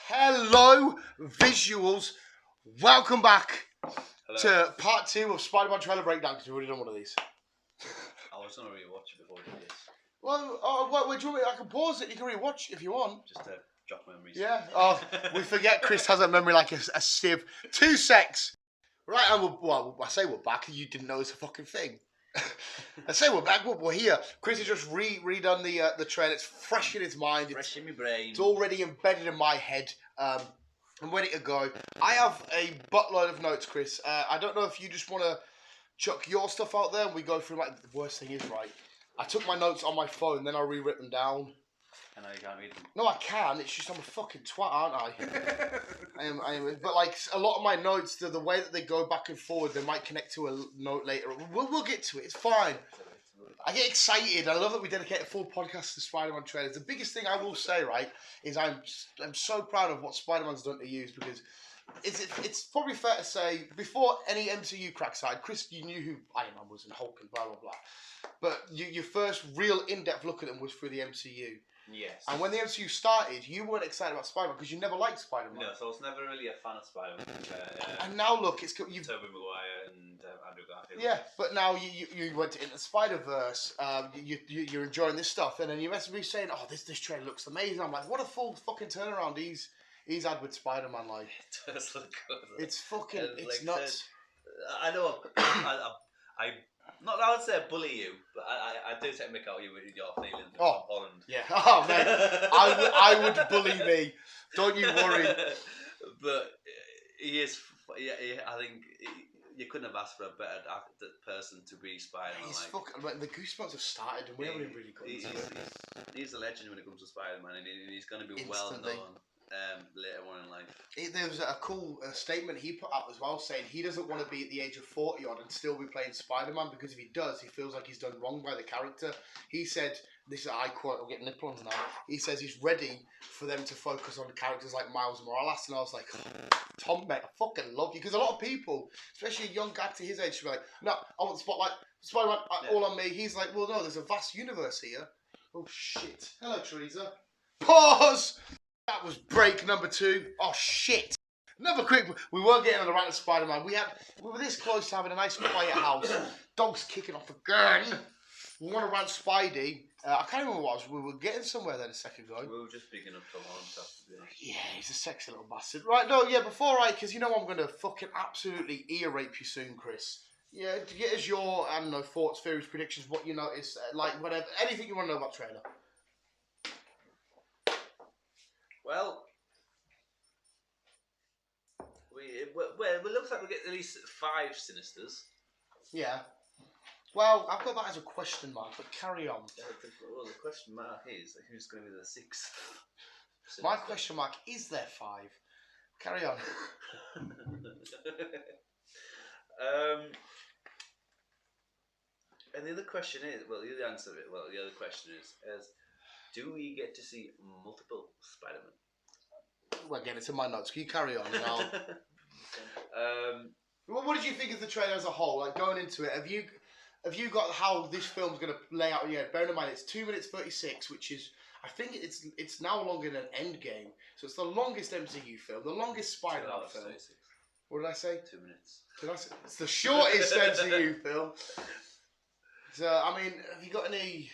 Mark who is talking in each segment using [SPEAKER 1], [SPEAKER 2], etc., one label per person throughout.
[SPEAKER 1] Hello, visuals. Welcome back
[SPEAKER 2] Hello.
[SPEAKER 1] to part 2 of Spider-Man trailer breakdown because we've already done one of these.
[SPEAKER 2] I was going to rewatch it before we did this.
[SPEAKER 1] Well, wait, do you want me? I can pause it. You can rewatch if you want.
[SPEAKER 2] Just to jog memories.
[SPEAKER 1] Yeah. Oh, we forget Chris has a memory like a sieve. 2 secs. Right, and I say we're back. You didn't know it's a fucking thing. I say we're back. We're here. Chris has just redone the trailer. It's fresh in his mind.
[SPEAKER 2] Fresh in my brain.
[SPEAKER 1] It's already embedded in my head. I'm ready to go. I have a buttload of notes, Chris. I don't know if you just want to chuck your stuff out there and we go through, like, the worst thing is, right, I took my notes on my phone, then I rewrote them down.
[SPEAKER 2] I know you can't read them.
[SPEAKER 1] No, I can. It's just I'm a fucking twat, aren't I? I am. But, like, a lot of my notes, the way that they go back and forward, they might connect to a note later. We'll get to it. It's fine. I get excited. I love that we dedicate a full podcast to Spider-Man trailers. The biggest thing I will say, right, is I'm so proud of what Spider-Man's done to use, because it's probably fair to say, before any MCU crack side, Chris, you knew who Iron Man was and Hulk and blah, blah, blah. But your first real in-depth look at them was through the MCU.
[SPEAKER 2] Yes.
[SPEAKER 1] And when the MCU started, you weren't excited about Spider-Man because you never liked Spider-Man.
[SPEAKER 2] No, so I was never really a fan of Spider-Man.
[SPEAKER 1] And now look, you've
[SPEAKER 2] Tobey Maguire and Andrew Garfield.
[SPEAKER 1] Yeah, but now you went into Spider-Verse. You're enjoying this stuff, and then you must be saying, "Oh, this trailer looks amazing." I'm like, what a full fucking turnaround he's had with Spider-Man. Like,
[SPEAKER 2] It does look good.
[SPEAKER 1] it's fucking, it's
[SPEAKER 2] like
[SPEAKER 1] nuts.
[SPEAKER 2] I know. I not that I would say bully you, but I do take a mick out of you with your feelings of Tom Holland.
[SPEAKER 1] Yeah. Oh man, I would bully me. Don't you worry.
[SPEAKER 2] But he is. Yeah, I think. You couldn't have asked for a better person to be Spider-Man.
[SPEAKER 1] He's fucking. Like, the Goosebumps have started, and we haven't really got into it.
[SPEAKER 2] He's a legend when it comes to Spider-Man, and he's going to be
[SPEAKER 1] Instantly.
[SPEAKER 2] well known later on in life.
[SPEAKER 1] There was a cool statement he put out as well, saying he doesn't want to be at the age of 40 odd and still be playing Spider-Man, because if he does, he feels like he's done wrong by the character. He said, this is I quote, I'll get nipple on now. He says he's ready for them to focus on characters like Miles Morales, and I was like, oh, Tom, mate, I fucking love you, because a lot of people, especially a young guy to his age, should be like, no, I want the spotlight, Spider-Man, all on me. He's like, well, no, there's a vast universe here. Oh shit! Hello, Teresa. Pause. That was break number 2. Oh shit! Another quick. We weren't getting on the rant of Spider-Man. We were this close to having a nice quiet house. Dogs kicking off again. We want to rant Spidey. I can't remember what it was. We were getting somewhere then a second ago.
[SPEAKER 2] We were just picking up Tom Holland stuff.
[SPEAKER 1] Yeah, he's a sexy little bastard. Right, no, yeah, because you know I'm going to fucking absolutely ear rape you soon, Chris. Yeah, to get us your, I don't know, thoughts, theories, predictions, what you notice, like whatever, anything you want to know about the trailer.
[SPEAKER 2] Well, it looks like we get at least 5 Sinisters.
[SPEAKER 1] Yeah. Well, I've got that as a question mark, but carry on.
[SPEAKER 2] Well, the question mark is who's going to be the 6th?
[SPEAKER 1] My question mark is there 5? Carry on.
[SPEAKER 2] And the other question is, the other question is do we get to see multiple Spider-Man?
[SPEAKER 1] Well, again, it's in my notes. Can you carry on? What did you think of the trailer as a whole? Like, going into it, have you got how this film's going to lay out? Yeah, bearing in mind it's 2 minutes 36, which is, I think it's now longer than Endgame, so it's the longest MCU film, the longest Spider-Man film. 36. What did I say?
[SPEAKER 2] 2 minutes.
[SPEAKER 1] Did I say? It's the shortest MCU film. So, I mean, have you got any?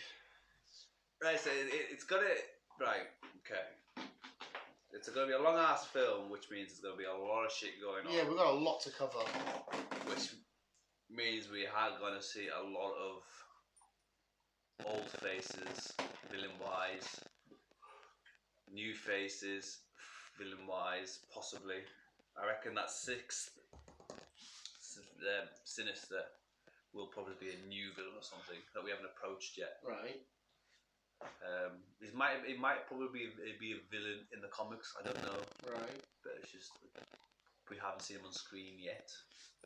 [SPEAKER 2] Right, so it's got to right. Okay. It's going to be a long ass film, which means there's going to be a lot of shit going on.
[SPEAKER 1] Yeah, we've got a lot to cover.
[SPEAKER 2] Which means we are going to see a lot of old faces, villain-wise, new faces, villain-wise, possibly. I reckon that 6th Sinister will probably be a new villain or something that we haven't approached yet.
[SPEAKER 1] Right.
[SPEAKER 2] It might probably be a villain in the comics. I don't know.
[SPEAKER 1] Right.
[SPEAKER 2] But it's just we haven't seen him on screen yet.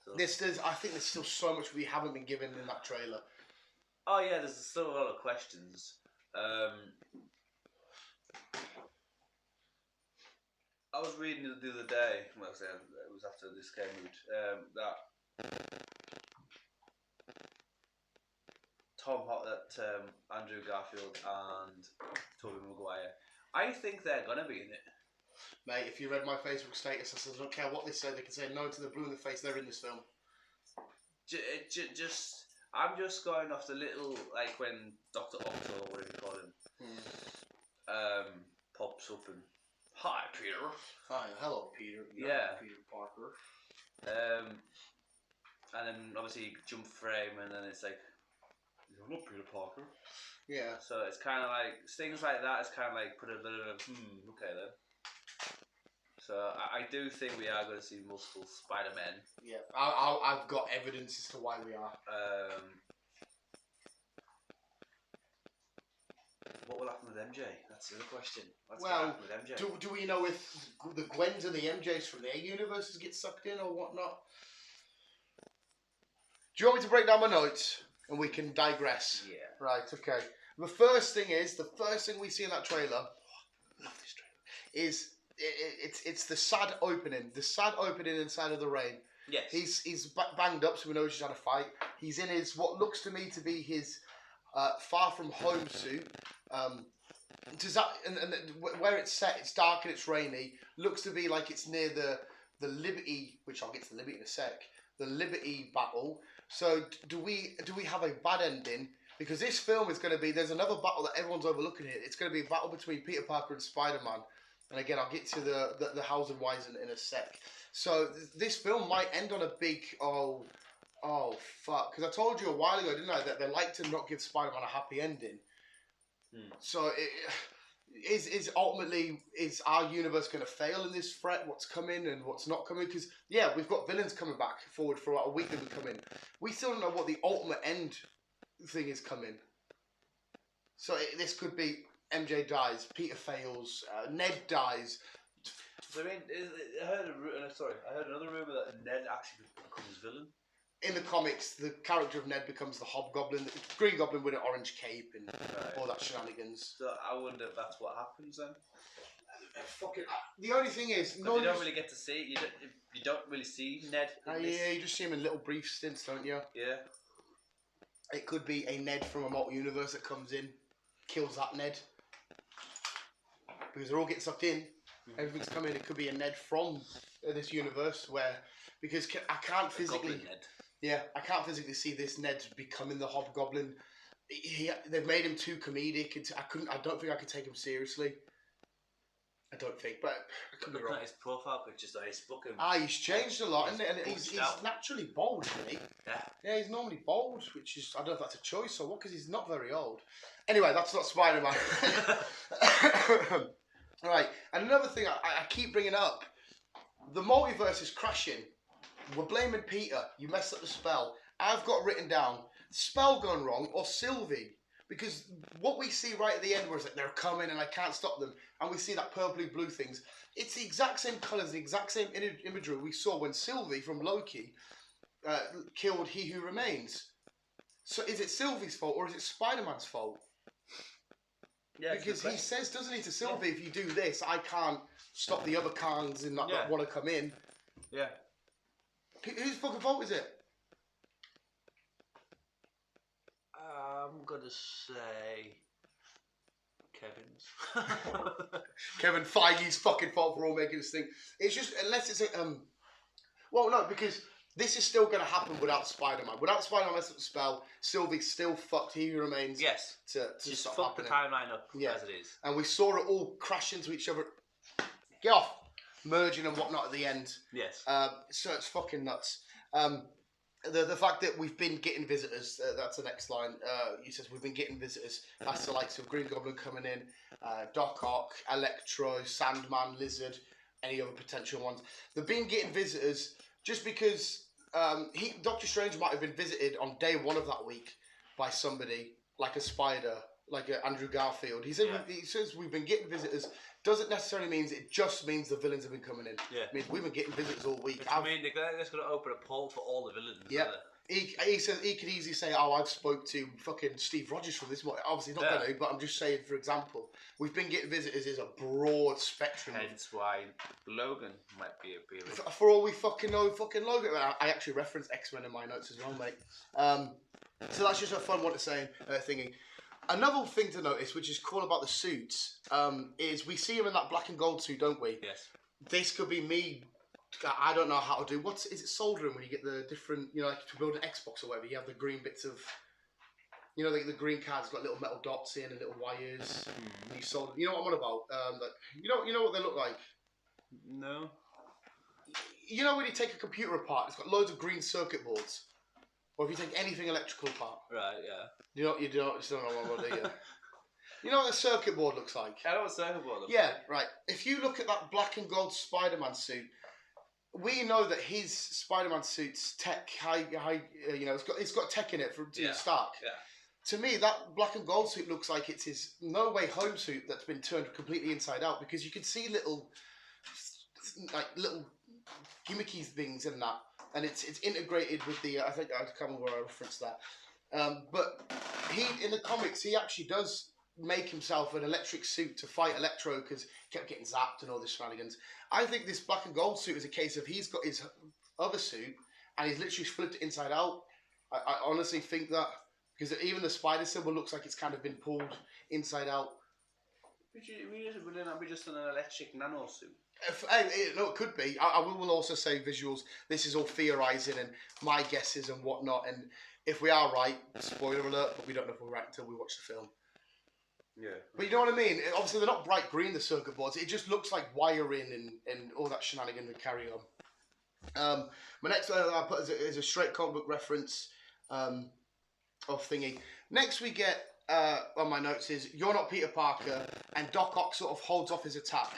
[SPEAKER 2] So.
[SPEAKER 1] I think there's still so much we haven't been given in that trailer.
[SPEAKER 2] Oh yeah, there's still a lot of questions. I was reading the other day. Well, it was after this came out. That Andrew Garfield and Tobey Maguire. I think they're gonna be in it.
[SPEAKER 1] Mate, if you read my Facebook status, I said I don't care what they say. They can say no to the blue in the face. They're in this film.
[SPEAKER 2] I'm just going off the little, like when Dr. Octo, or whatever you call him, pops up and hi Peter.
[SPEAKER 1] Hi, hello Peter.
[SPEAKER 2] Yeah.
[SPEAKER 1] Peter Parker.
[SPEAKER 2] And then obviously you jump frame, and then it's like, you're not Peter Parker.
[SPEAKER 1] Yeah.
[SPEAKER 2] So it's kind of like things like that. It's kind of like put a bit of okay then. So I do think we are going to see multiple Spider-Men.
[SPEAKER 1] Yeah, I've got evidence as to why we are.
[SPEAKER 2] What will happen with MJ? That's the other question. What's
[SPEAKER 1] well,
[SPEAKER 2] going to happen with MJ?
[SPEAKER 1] Do we know if the Gwens and the MJs from their universes get sucked in or whatnot? Do you want me to break down my notes and we can digress?
[SPEAKER 2] Yeah.
[SPEAKER 1] Right, okay. The first thing we see in that trailer, love this trailer, is it's the sad opening. The sad opening inside of the rain.
[SPEAKER 2] Yes.
[SPEAKER 1] He's banged up, so we know he's had a fight. He's in his, what looks to me to be his far from home suit. Does that, and where it's set, it's dark and it's rainy. Looks to be like it's near the Liberty, which I'll get to the Liberty in a sec. The Liberty battle. So do we have a bad ending? Because this film is going to be, there's another battle that everyone's overlooking here. It's going to be a battle between Peter Parker and Spider-Man. And again, I'll get to the hows and whys in a sec. So this film might end on a big, oh fuck. Because I told you a while ago, didn't I, that they like to not give Spider-Man a happy ending. So is ultimately, is our universe going to fail in this threat? What's coming and what's not coming? Because, yeah, we've got villains coming back forward for about a week that we come in. We still don't know what the ultimate end thing is coming. So this could be MJ dies, Peter fails, Ned dies.
[SPEAKER 2] I mean, I heard another rumor that Ned actually becomes villain.
[SPEAKER 1] In the comics, the character of Ned becomes the Hobgoblin, the Green Goblin with an orange cape and all that shenanigans.
[SPEAKER 2] So I wonder if that's what happens then.
[SPEAKER 1] The only thing is,
[SPEAKER 2] you don't really get to see it. You don't really see Ned.
[SPEAKER 1] Yeah, you just see him in little brief stints, don't you?
[SPEAKER 2] Yeah.
[SPEAKER 1] It could be a Ned from a multi-universe that comes in, kills that Ned. Because they're all getting sucked in. Everything's coming. It could be a Ned from this universe where, because I can't physically,
[SPEAKER 2] Ned.
[SPEAKER 1] Yeah, I can't physically see this Ned becoming the Hobgoblin. They've made him too comedic. I don't think I could take him seriously. I don't think, but I could be wrong.
[SPEAKER 2] At his profile pictures, though, he's fucking.
[SPEAKER 1] He's changed a lot, and he's naturally bold, isn't he?
[SPEAKER 2] Yeah.
[SPEAKER 1] Yeah, he's normally bold, which is, I don't know if that's a choice or what, because he's not very old. Anyway, that's not Spider-Man. Right, and another thing I keep bringing up, the multiverse is crashing. We're blaming Peter. You messed up the spell. I've got written down, spell gone wrong or Sylvie. Because what we see right at the end, where it's like they're coming and I can't stop them, and we see that purpley blue things, it's the exact same colours, the exact same imagery we saw when Sylvie from Loki killed He Who Remains. So is it Sylvie's fault or is it Spider-Man's fault? Yeah, because he says, doesn't he, to Sylvie, if you do this, I can't stop the other Kangs and not want to come in.
[SPEAKER 2] Yeah.
[SPEAKER 1] Whose fucking fault is it?
[SPEAKER 2] I'm gonna say Kevin's.
[SPEAKER 1] Kevin Feige's fucking fault for all making this thing. It's just, unless it's a well, no, because this is still going to happen without Spider-Man. Without Spider-Man messing up the spell, Sylvie's still fucked He Who Remains.
[SPEAKER 2] Yes.
[SPEAKER 1] To
[SPEAKER 2] just
[SPEAKER 1] stop
[SPEAKER 2] fuck
[SPEAKER 1] happening.
[SPEAKER 2] The timeline up as it is.
[SPEAKER 1] And we saw it all crash into each other. Get off! Merging and whatnot at the end.
[SPEAKER 2] Yes.
[SPEAKER 1] So it's fucking nuts. The fact that we've been getting visitors, that's the next line. He says we've been getting visitors. That's the likes of Green Goblin coming in, Doc Ock, Electro, Sandman, Lizard, any other potential ones. They've been getting visitors just because Doctor Strange might have been visited on day one of that week by somebody like a spider, like a Andrew Garfield. He said he says we've been getting visitors. Doesn't necessarily mean it just means the villains have been coming in. Yeah. It means we've been getting visitors all week.
[SPEAKER 2] I mean, they're just going to open a poll for all the villains.
[SPEAKER 1] Yeah. He said he could easily say, "Oh, I've spoke to fucking Steve Rogers from this." Obviously, not going to, but I'm just saying, for example, we've been getting visitors is a broad spectrum.
[SPEAKER 2] Hence why Logan might be appearing.
[SPEAKER 1] For all we fucking know, fucking Logan. I actually referenced X-Men in my notes as well, mate. So that's just a fun one to say thingy. Another thing to notice, which is cool about the suits, is we see him in that black and gold suit, don't we?
[SPEAKER 2] Yes.
[SPEAKER 1] This could be me. I don't know how to do. Is it soldering when you get the different, like to build an Xbox or whatever? You have the green bits of, the green card's got little metal dots in and little wires. And you solder. You know what I'm on about? You know what they look like.
[SPEAKER 2] No.
[SPEAKER 1] You know when you take a computer apart, it's got loads of green circuit boards. Or if you take anything electrical apart.
[SPEAKER 2] Right. Yeah.
[SPEAKER 1] You don't know what do you? You know what a circuit board looks like?
[SPEAKER 2] I know what a circuit board looks
[SPEAKER 1] Yeah,
[SPEAKER 2] like.
[SPEAKER 1] right. If you look at that black and gold Spider-Man suit, we know that his Spider-Man suit's tech, it's got tech in it from Stark.
[SPEAKER 2] Yeah.
[SPEAKER 1] To me, that black and gold suit looks like it's his No Way Home suit that's been turned completely inside out, because you can see little gimmicky things in that, and it's integrated with the. I think I can't remember where I referenced that, but in the comics he actually does make himself an electric suit to fight Electro because he kept getting zapped and all this shenanigans. I think this black and gold suit is a case of he's got his other suit and he's literally flipped it inside out. I honestly think that, because even the spider symbol looks like it's kind of been pulled inside out.
[SPEAKER 2] Would it not be just an electric nano suit?
[SPEAKER 1] No, it could be. I will also say visuals. This is all theorising and my guesses and whatnot. And if we are right, spoiler alert, but we don't know if we're right until we watch the film.
[SPEAKER 2] Yeah.
[SPEAKER 1] But you know what I mean? Obviously, they're not bright green, the circuit boards. It just looks like wiring and all that shenanigan and carry on. My next one I put is a straight comic book reference of thingy. Next we get, on my notes, is You're Not Peter Parker, and Doc Ock sort of holds off his attack.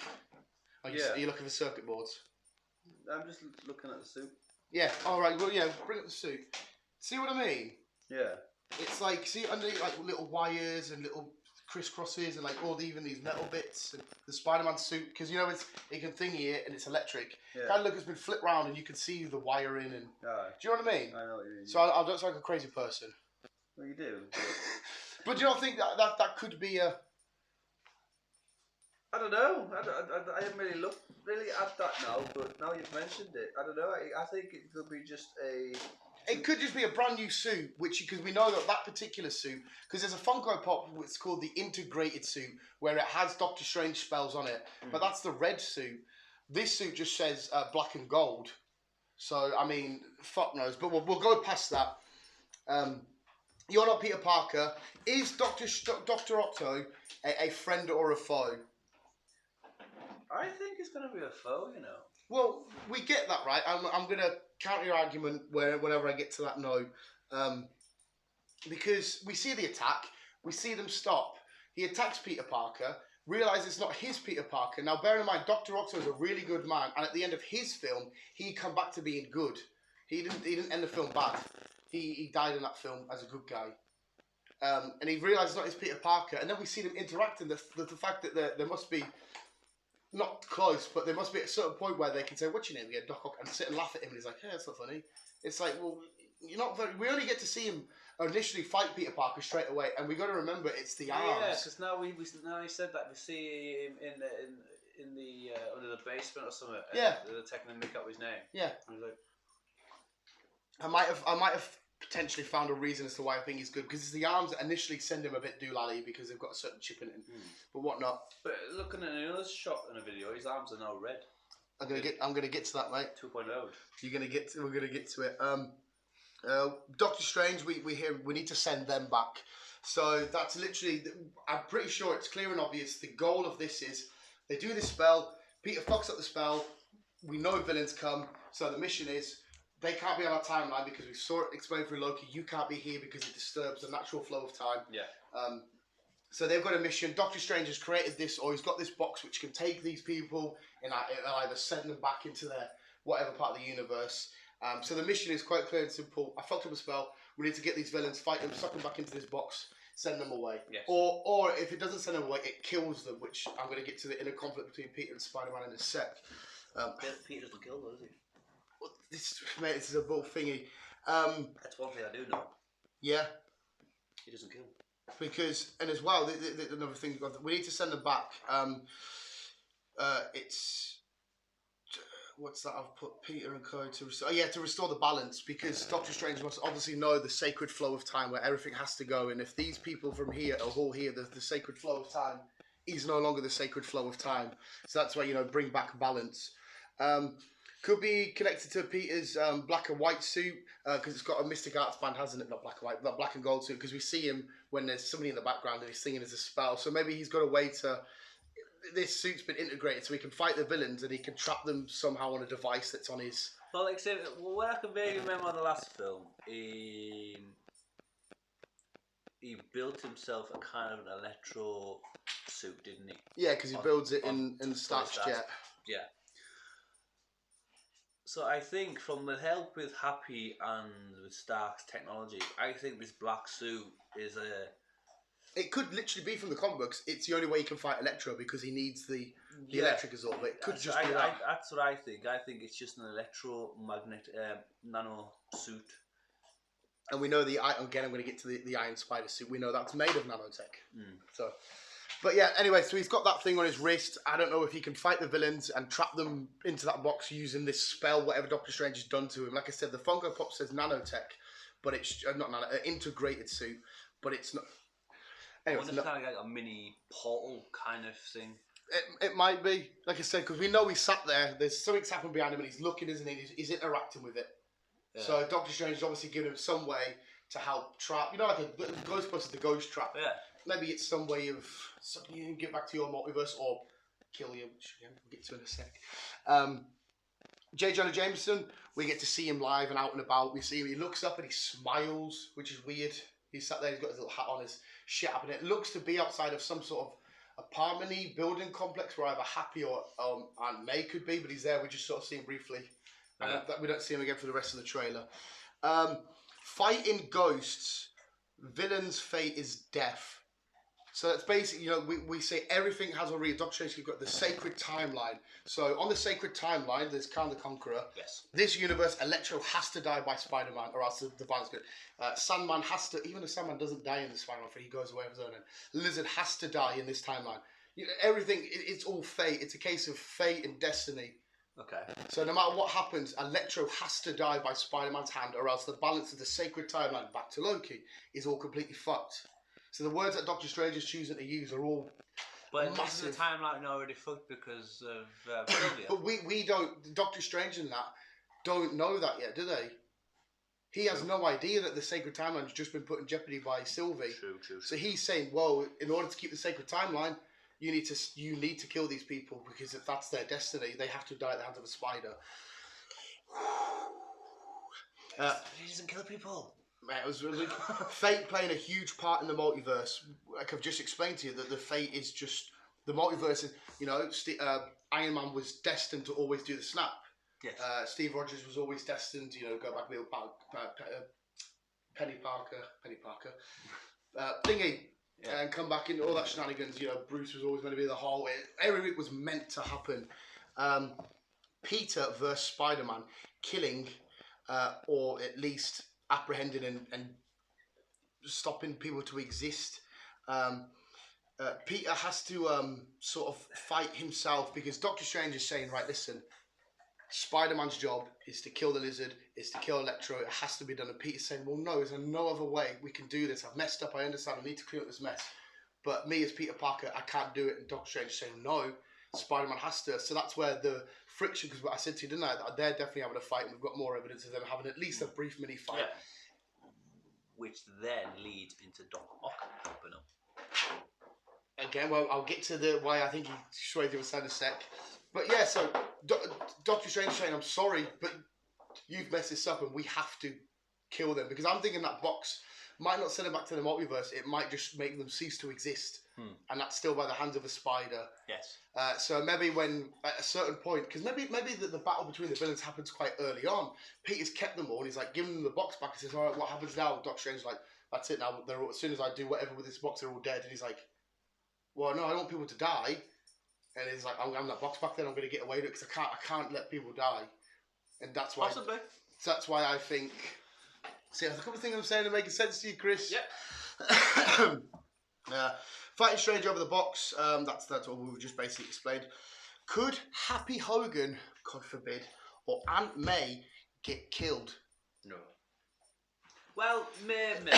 [SPEAKER 1] Are you looking for circuit boards?
[SPEAKER 2] I'm just looking at the suit.
[SPEAKER 1] Yeah, alright, well, bring up the suit. See what I mean?
[SPEAKER 2] Yeah.
[SPEAKER 1] It's like, see underneath, like little wires and little crisscrosses and like even these metal bits and the Spider-Man suit, because it can thingy it and it's electric.
[SPEAKER 2] Yeah.
[SPEAKER 1] Kind of look, it's been flipped round and you can see the wiring and.
[SPEAKER 2] Aye.
[SPEAKER 1] Do you know what I mean?
[SPEAKER 2] I know what you mean.
[SPEAKER 1] So I don't sound like a crazy person.
[SPEAKER 2] Well, you do.
[SPEAKER 1] But do you not think that could be a?
[SPEAKER 2] I don't know. I haven't really looked at that now, but now you've mentioned it, I don't know. I think it could be just a.
[SPEAKER 1] It could just be a brand new suit, because we know that particular suit, because there's a Funko Pop, it's called the integrated suit, where it has Doctor Strange spells on it, but that's the red suit. This suit just says black and gold. So, I mean, fuck knows, but we'll go past that. You're Not Peter Parker. Is Dr. Otto a friend or a foe?
[SPEAKER 2] I think it's going to be a foe,
[SPEAKER 1] Well, we get that, right? I'm going to counter your argument whenever I get to that note. Because we see the attack, we see them stop. He attacks Peter Parker, realises it's not his Peter Parker. Now, bear in mind, Dr. Otto is a really good man, and at the end of his film, he come back to being good. He didn't end the film bad. He died in that film as a good guy. And he realises it's not his Peter Parker, and then we see them interacting. The fact that there must be, not close, but there must be at a certain point where they can say, "What's your name?" Again, Doc Ock, and sit and laugh at him, and he's like, "Hey, that's not funny." It's like, well, you're not very. We only get to see him initially fight Peter Parker straight away, and we got to remember it's the arms.
[SPEAKER 2] Yeah, because now now he said that we see him in the under the basement or something.
[SPEAKER 1] Yeah,
[SPEAKER 2] they're taking the mick out of his name.
[SPEAKER 1] Yeah,
[SPEAKER 2] and he's like,
[SPEAKER 1] I might have potentially found a reason as to why I think he's good, because it's the arms that initially send him a bit doolally because they've got a certain chip in it, but whatnot.
[SPEAKER 2] But looking at another shot in a video, his arms are now red.
[SPEAKER 1] I'm gonna get to that, mate.
[SPEAKER 2] 2.0.
[SPEAKER 1] We're gonna get to it. Doctor Strange, we need to send them back. So that's literally, I'm pretty sure it's clear and obvious. The goal of this is they do this spell. Peter fucks up the spell. We know villains come. So the mission is, they can't be on our timeline because we saw it explained through Loki. You can't be here because it disturbs the natural flow of time.
[SPEAKER 2] Yeah.
[SPEAKER 1] So they've got a mission. Doctor Strange has created this, or he's got this box which can take these people and either send them back into their whatever part of the universe. So the mission is quite clear and simple. I fucked up a spell. We need to get these villains, fight them, suck them back into this box, send them away.
[SPEAKER 2] Yes.
[SPEAKER 1] Or if it doesn't send them away, it kills them, which I'm going to get to the inner conflict between Peter and Spider-Man in a sec.
[SPEAKER 2] Peter doesn't kill though, does he?
[SPEAKER 1] This is a bull thingy.
[SPEAKER 2] That's one thing I do know.
[SPEAKER 1] Yeah.
[SPEAKER 2] He doesn't kill.
[SPEAKER 1] Because, and as well, another thing, we need to send them back. what's that? I've put Peter and Co to restore. To restore the balance, because Doctor Strange must obviously know the sacred flow of time where everything has to go, and if these people from here are all here, the sacred flow of time is no longer the sacred flow of time. So that's why bring back balance. Could be connected to Peter's black and white suit because it's got a Mystic Arts band, hasn't it? Not black and white, but black and gold suit. Because we see him when there's somebody in the background and he's singing as a spell. So maybe he's got a way to. This suit's been integrated so he can fight the villains and he can trap them somehow on a device that's on his.
[SPEAKER 2] Well, like I said, what I can vaguely remember on the last film, he built himself a kind of an electro suit, didn't he?
[SPEAKER 1] Yeah, because he builds it in Stark's jet.
[SPEAKER 2] Yeah. So I think from the help with Happy and with Stark's technology, I think this black suit is a.
[SPEAKER 1] It could literally be from the comic books. It's the only way he can fight Electro because he needs the electric absorber. It could just be that.
[SPEAKER 2] That's what I think. I think it's just an electromagnet nano suit. And
[SPEAKER 1] we know again, I'm going to get to the Iron Spider suit. We know that's made of nanotech. So, but yeah, anyway, so he's got that thing on his wrist. I don't know if he can fight the villains and trap them into that box using this spell, whatever Doctor Strange has done to him. Like I said, the Funko Pop says nanotech, but it's not nano, integrated suit, but it's not. Anyway,
[SPEAKER 2] it's kind of like a mini portal kind of thing.
[SPEAKER 1] It might be, like I said, because we know he sat there. There's something's happened behind him, and he's looking, isn't he? He's interacting with it. Yeah. So Doctor Strange is obviously giving him some way to help trap. Like a Ghostbusters, the ghost trap.
[SPEAKER 2] Yeah.
[SPEAKER 1] Maybe it's some way of something you can get back to your multiverse or kill you, which we'll get to in a sec. J. Jonah Jameson, we get to see him live and out and about. We see him. He looks up and he smiles, which is weird. He's sat there. He's got his little hat on. His shit happening. It looks to be outside of some sort of apartment-y building complex where either Happy or Aunt May could be, but he's there. We just sort of see him briefly. We don't see him again for the rest of the trailer. Fighting ghosts, villain's fate is death. So that's basically, we say everything has already. Doctor Strange has got the sacred timeline. So on the sacred timeline, there's Khan the Conqueror.
[SPEAKER 2] Yes.
[SPEAKER 1] This universe, Electro has to die by Spider-Man, or else the violence good. Sandman has to, even if Sandman doesn't die in the Spider-Man, he goes away of his own end. Lizard has to die in this timeline. Everything, it's all fate. It's a case of fate and destiny.
[SPEAKER 2] Okay.
[SPEAKER 1] So no matter what happens, Electro has to die by Spider-Man's hand, or else the balance of the sacred timeline back to Loki is all completely fucked. So the words that Doctor Strange is choosing to use are all massive.
[SPEAKER 2] Isn't the timeline already fucked because of Sylvia?
[SPEAKER 1] But we don't. Doctor Strange and that don't know that yet, do they? He has no idea that the sacred timeline has just been put in jeopardy by Sylvie.
[SPEAKER 2] True.
[SPEAKER 1] So he's saying, well, in order to keep the sacred timeline, you need to kill these people because if that's their destiny, they have to die at the hands of a spider.
[SPEAKER 2] He doesn't kill people.
[SPEAKER 1] It was really fate playing a huge part in the multiverse. Like I've just explained to you, that the fate is just the multiverse. Iron Man was destined to always do the snap.
[SPEAKER 2] Yes.
[SPEAKER 1] Steve Rogers was always destined to go back to Penny Parker, thingy, and come back into all that shenanigans. Bruce was always going to be the hallway. Everything was meant to happen. Peter versus Spider-Man, killing or at least apprehending and stopping people to exist. Peter has to sort of fight himself because Doctor Strange is saying, right, listen, Spider-Man's job is to kill the Lizard, is to kill Electro, it has to be done. And Peter's saying, well, no, there's no other way we can do this. I've messed up, I understand, I need to clean up this mess. But me as Peter Parker, I can't do it. And Doctor Strange is saying, no, Spider-Man has to. So that's where the friction, because what I said to you, didn't I? They're definitely having a fight, and we've got more evidence of them having at least a brief mini fight.
[SPEAKER 2] Yeah. Which then leads into Doc Ock helping him.
[SPEAKER 1] Again, well, I'll get to why I think he swayed the other side a sec. But yeah, so Doctor Strange saying, I'm sorry, but you've messed this up and we have to kill them. Because I'm thinking that box might not send them back to the multiverse, it might just make them cease to exist. And that's still by the hands of a spider.
[SPEAKER 2] Yes.
[SPEAKER 1] So maybe when, at a certain point, because maybe the battle between the villains happens quite early on. Peter's kept them all and he's like giving them the box back and says, all right, what happens now? Doctor Strange's like, that's it now, as soon as I do whatever with this box, they're all dead. And he's like, well, no, I don't want people to die. And he's like, I'm having that box back then, I'm going to get away with it because I can't let people die. And that's why...
[SPEAKER 2] Possibly.
[SPEAKER 1] That's why I think... See, a couple of things I'm saying are making sense to you, Chris.
[SPEAKER 2] Yep.
[SPEAKER 1] Fighting Strange over the box, that's what we just basically explained. Could Happy Hogan, God forbid, or Aunt May get killed?
[SPEAKER 2] No. Well, maybe,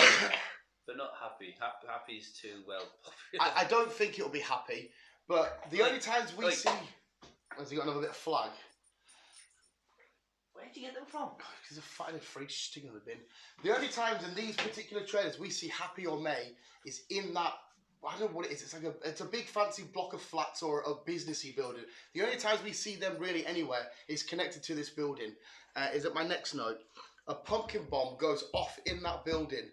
[SPEAKER 2] but not Happy. Happy's too well popular.
[SPEAKER 1] I don't think it'll be Happy, but the only times we see... Has he got another bit of flag?
[SPEAKER 2] Where did you get them from?
[SPEAKER 1] Because they're fighting a fridge sticking in the bin. The only times in these particular trailers we see Happy or May is in that... I don't know what it is. It's a big fancy block of flats or a businessy building. The only times we see them really anywhere is connected to this building. Is at my next note. A pumpkin bomb goes off in that building.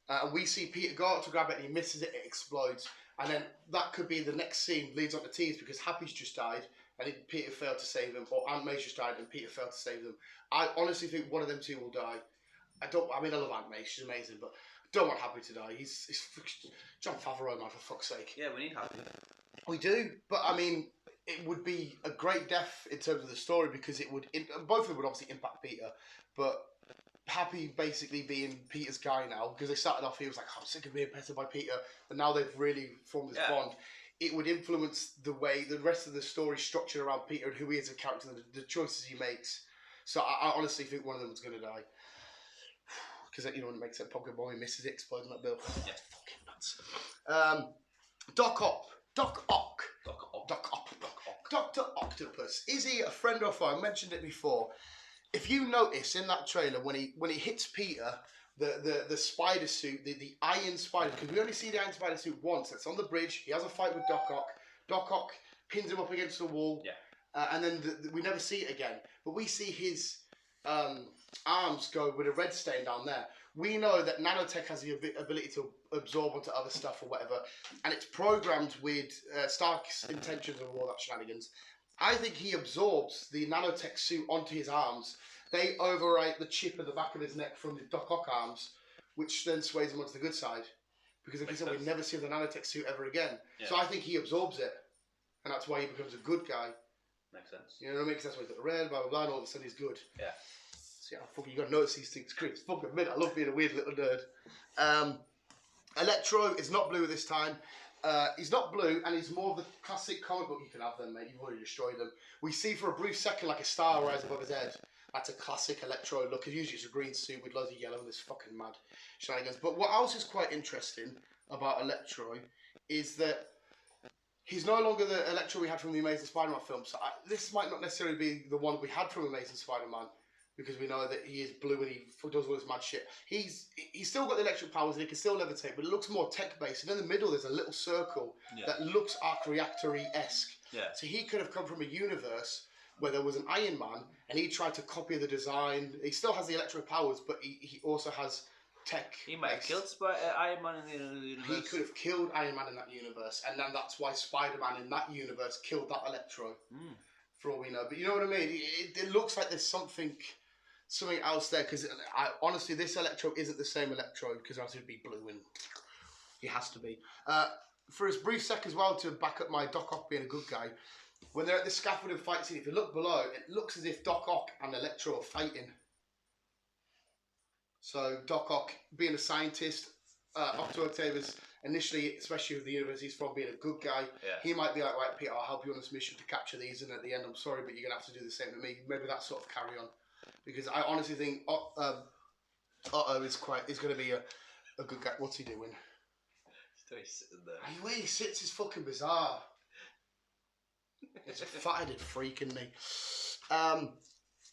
[SPEAKER 1] And we see Peter go out to grab it and he misses it, it explodes. And then that could be the next scene leads on to tease because Happy's just died and Peter failed to save him, or Aunt May's just died and Peter failed to save them. I honestly think one of them two will die. I love Aunt May, she's amazing, but I don't want Happy to die. He's John Favreau, man, for fuck's sake.
[SPEAKER 2] Yeah, we need Happy.
[SPEAKER 1] We do, but I mean, it would be a great death in terms of the story because it would, both of them would obviously impact Peter, but Happy basically being Peter's guy now, because they started off, he was like, I'm sick of being petted by Peter, and now they've really formed this bond. It would influence the way the rest of the story structured around Peter and who he is as a character, and the choices he makes. So I honestly think one of them is going to die. Because, you know, when it makes that pumpkin bomb, he misses it, explodes in that bill.
[SPEAKER 2] Yeah.
[SPEAKER 1] It's fucking nuts. Doc Ock. Dr. Octopus. Is he a friend or foe? I mentioned it before. If you notice in that trailer, when he hits Peter, the spider suit, the iron spider, because we only see the iron spider suit once. It's on the bridge. He has a fight with Doc Ock. Doc Ock pins him up against the wall. Yeah. And then we never see it again. But we see his arms go with a red stain down there. We know that nanotech has the ability to absorb onto other stuff or whatever, and it's programmed with Stark's intentions and all that shenanigans. I think he absorbs the nanotech suit onto his arms. They overwrite the chip at the back of his neck from the Doc Ock arms, which then sways him onto the good side. Because like I said, we never see the nanotech suit ever again. Yeah. So I think he absorbs it, and that's why he becomes a good guy.
[SPEAKER 2] Makes sense.
[SPEAKER 1] You know what I mean? Because that's why he's got the red, blah, blah, blah, and all of a sudden he's good.
[SPEAKER 2] Yeah.
[SPEAKER 1] So yeah, fucking, you got to notice these things. Chris, fucking admit, I love being a weird little nerd. Electro is not blue this time. He's not blue, and he's more of the classic comic book. You can have them, mate. You've already destroyed them. We see for a brief second like a star rise above his head. That's a classic Electro look. Usually it's a green suit with loads of yellow and this fucking mad shenanigans. But what else is quite interesting about Electro is that he's no longer the Electro we had from the Amazing Spider-Man film. So this might not necessarily be the one we had from Amazing Spider-Man, because we know that he is blue and he does all this mad shit. He's still got the electric powers and he can still levitate, but it looks more tech-based. And in the middle there's a little circle that looks arc reactor-y-esque. Yeah. So he could have come from a universe where there was an Iron Man and he tried to copy the design. He still has the electric powers, but he also has tech.
[SPEAKER 2] He might have killed Iron Man in the universe.
[SPEAKER 1] He could have killed Iron Man in that universe, and then that's why Spider-Man in that universe killed that Electro. For all we know. But you know what I mean? It looks like there's something else there, because honestly, this Electro isn't the same Electro, because else he'd be blue, and he has to be. For his brief sec as well, to back up my Doc Ock being a good guy, when they're at the scaffolding fight scene, if you look below, it looks as if Doc Ock and Electro are fighting. So Doc Ock, being a scientist, Octo Octavius, initially, especially with the universe he's from, being a good guy, he might be like, right, Peter, I'll help you on this mission to capture these, and at the end, I'm sorry, but you're going to have to do the same to me. Maybe that sort of carry on. Because I honestly think Otto is going to be a good guy. What's he doing?
[SPEAKER 2] He's sitting there.
[SPEAKER 1] The way he sits is fucking bizarre. It's a fat-headed freak, isn't he?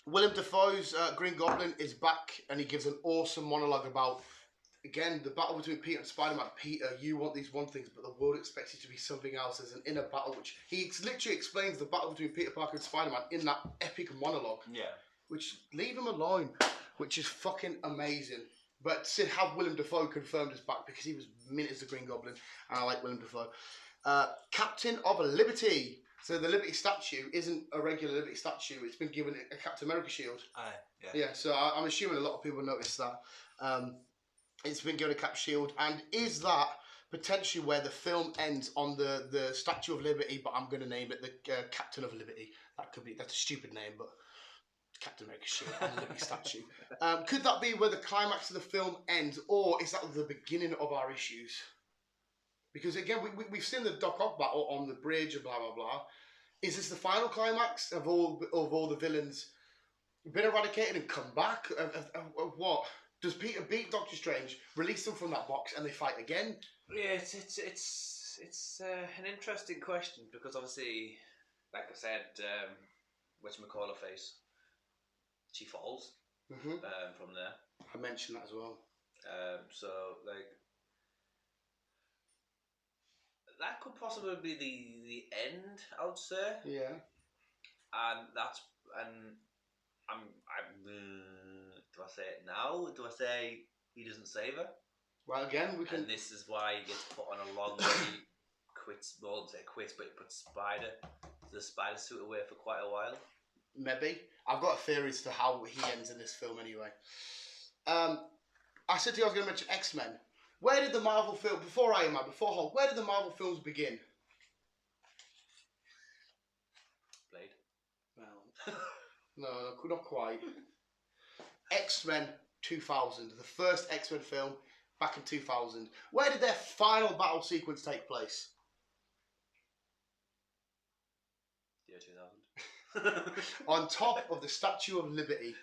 [SPEAKER 1] Willem Dafoe's Green Goblin is back, and he gives an awesome monologue about, again, the battle between Peter and Spider-Man. Peter, you want these one things, but the world expects you to be something else. There's an inner battle, which he literally explains the battle between Peter Parker and Spider-Man in that epic monologue. Yeah. Which, leave him alone, which is fucking amazing. But to have Willem Dafoe confirmed as back, because he was mint as the Green Goblin, and I like Willem Dafoe. Captain of Liberty. So the Liberty statue isn't a regular Liberty statue. It's been given a Captain America shield. Yeah, so I'm assuming a lot of people noticed that. It's been given a Cap shield. And is that potentially where the film ends, on the Statue of Liberty, but I'm going to name it the Captain of Liberty. That's a stupid name, but Captain America shield and the Liberty statue. Could that be where the climax of the film ends, or is that the beginning of our issues? Because again, we've seen the Doc Ock battle on the bridge and blah blah blah. Is this the final climax of all the villains been eradicated and come back? Of what? Does Peter beat Doctor Strange, release them from that box, and they fight again?
[SPEAKER 2] Yeah, it's an interesting question because obviously, like I said, whatchamacallit-face, she falls from there.
[SPEAKER 1] I mentioned that as well.
[SPEAKER 2] So like that could possibly be the end, I would say.
[SPEAKER 1] Yeah.
[SPEAKER 2] And I'm do I say it now? Do I say he doesn't save her?
[SPEAKER 1] Well, again, we can.
[SPEAKER 2] And this is why he gets put on a long way. Quits, well, I won't say quits, but he puts the spider suit away for quite a while.
[SPEAKER 1] Maybe. I've got a theory as to how he ends in this film anyway. I said to you I was going to mention X-Men. Where did the Marvel film, before Iron Man, before Hulk, where did the Marvel films begin?
[SPEAKER 2] Blade.
[SPEAKER 1] Well, no, not quite. X-Men 2000, the first X-Men film back in 2000. Where did their final battle sequence take place?
[SPEAKER 2] Year 2000.
[SPEAKER 1] On top of the Statue of Liberty.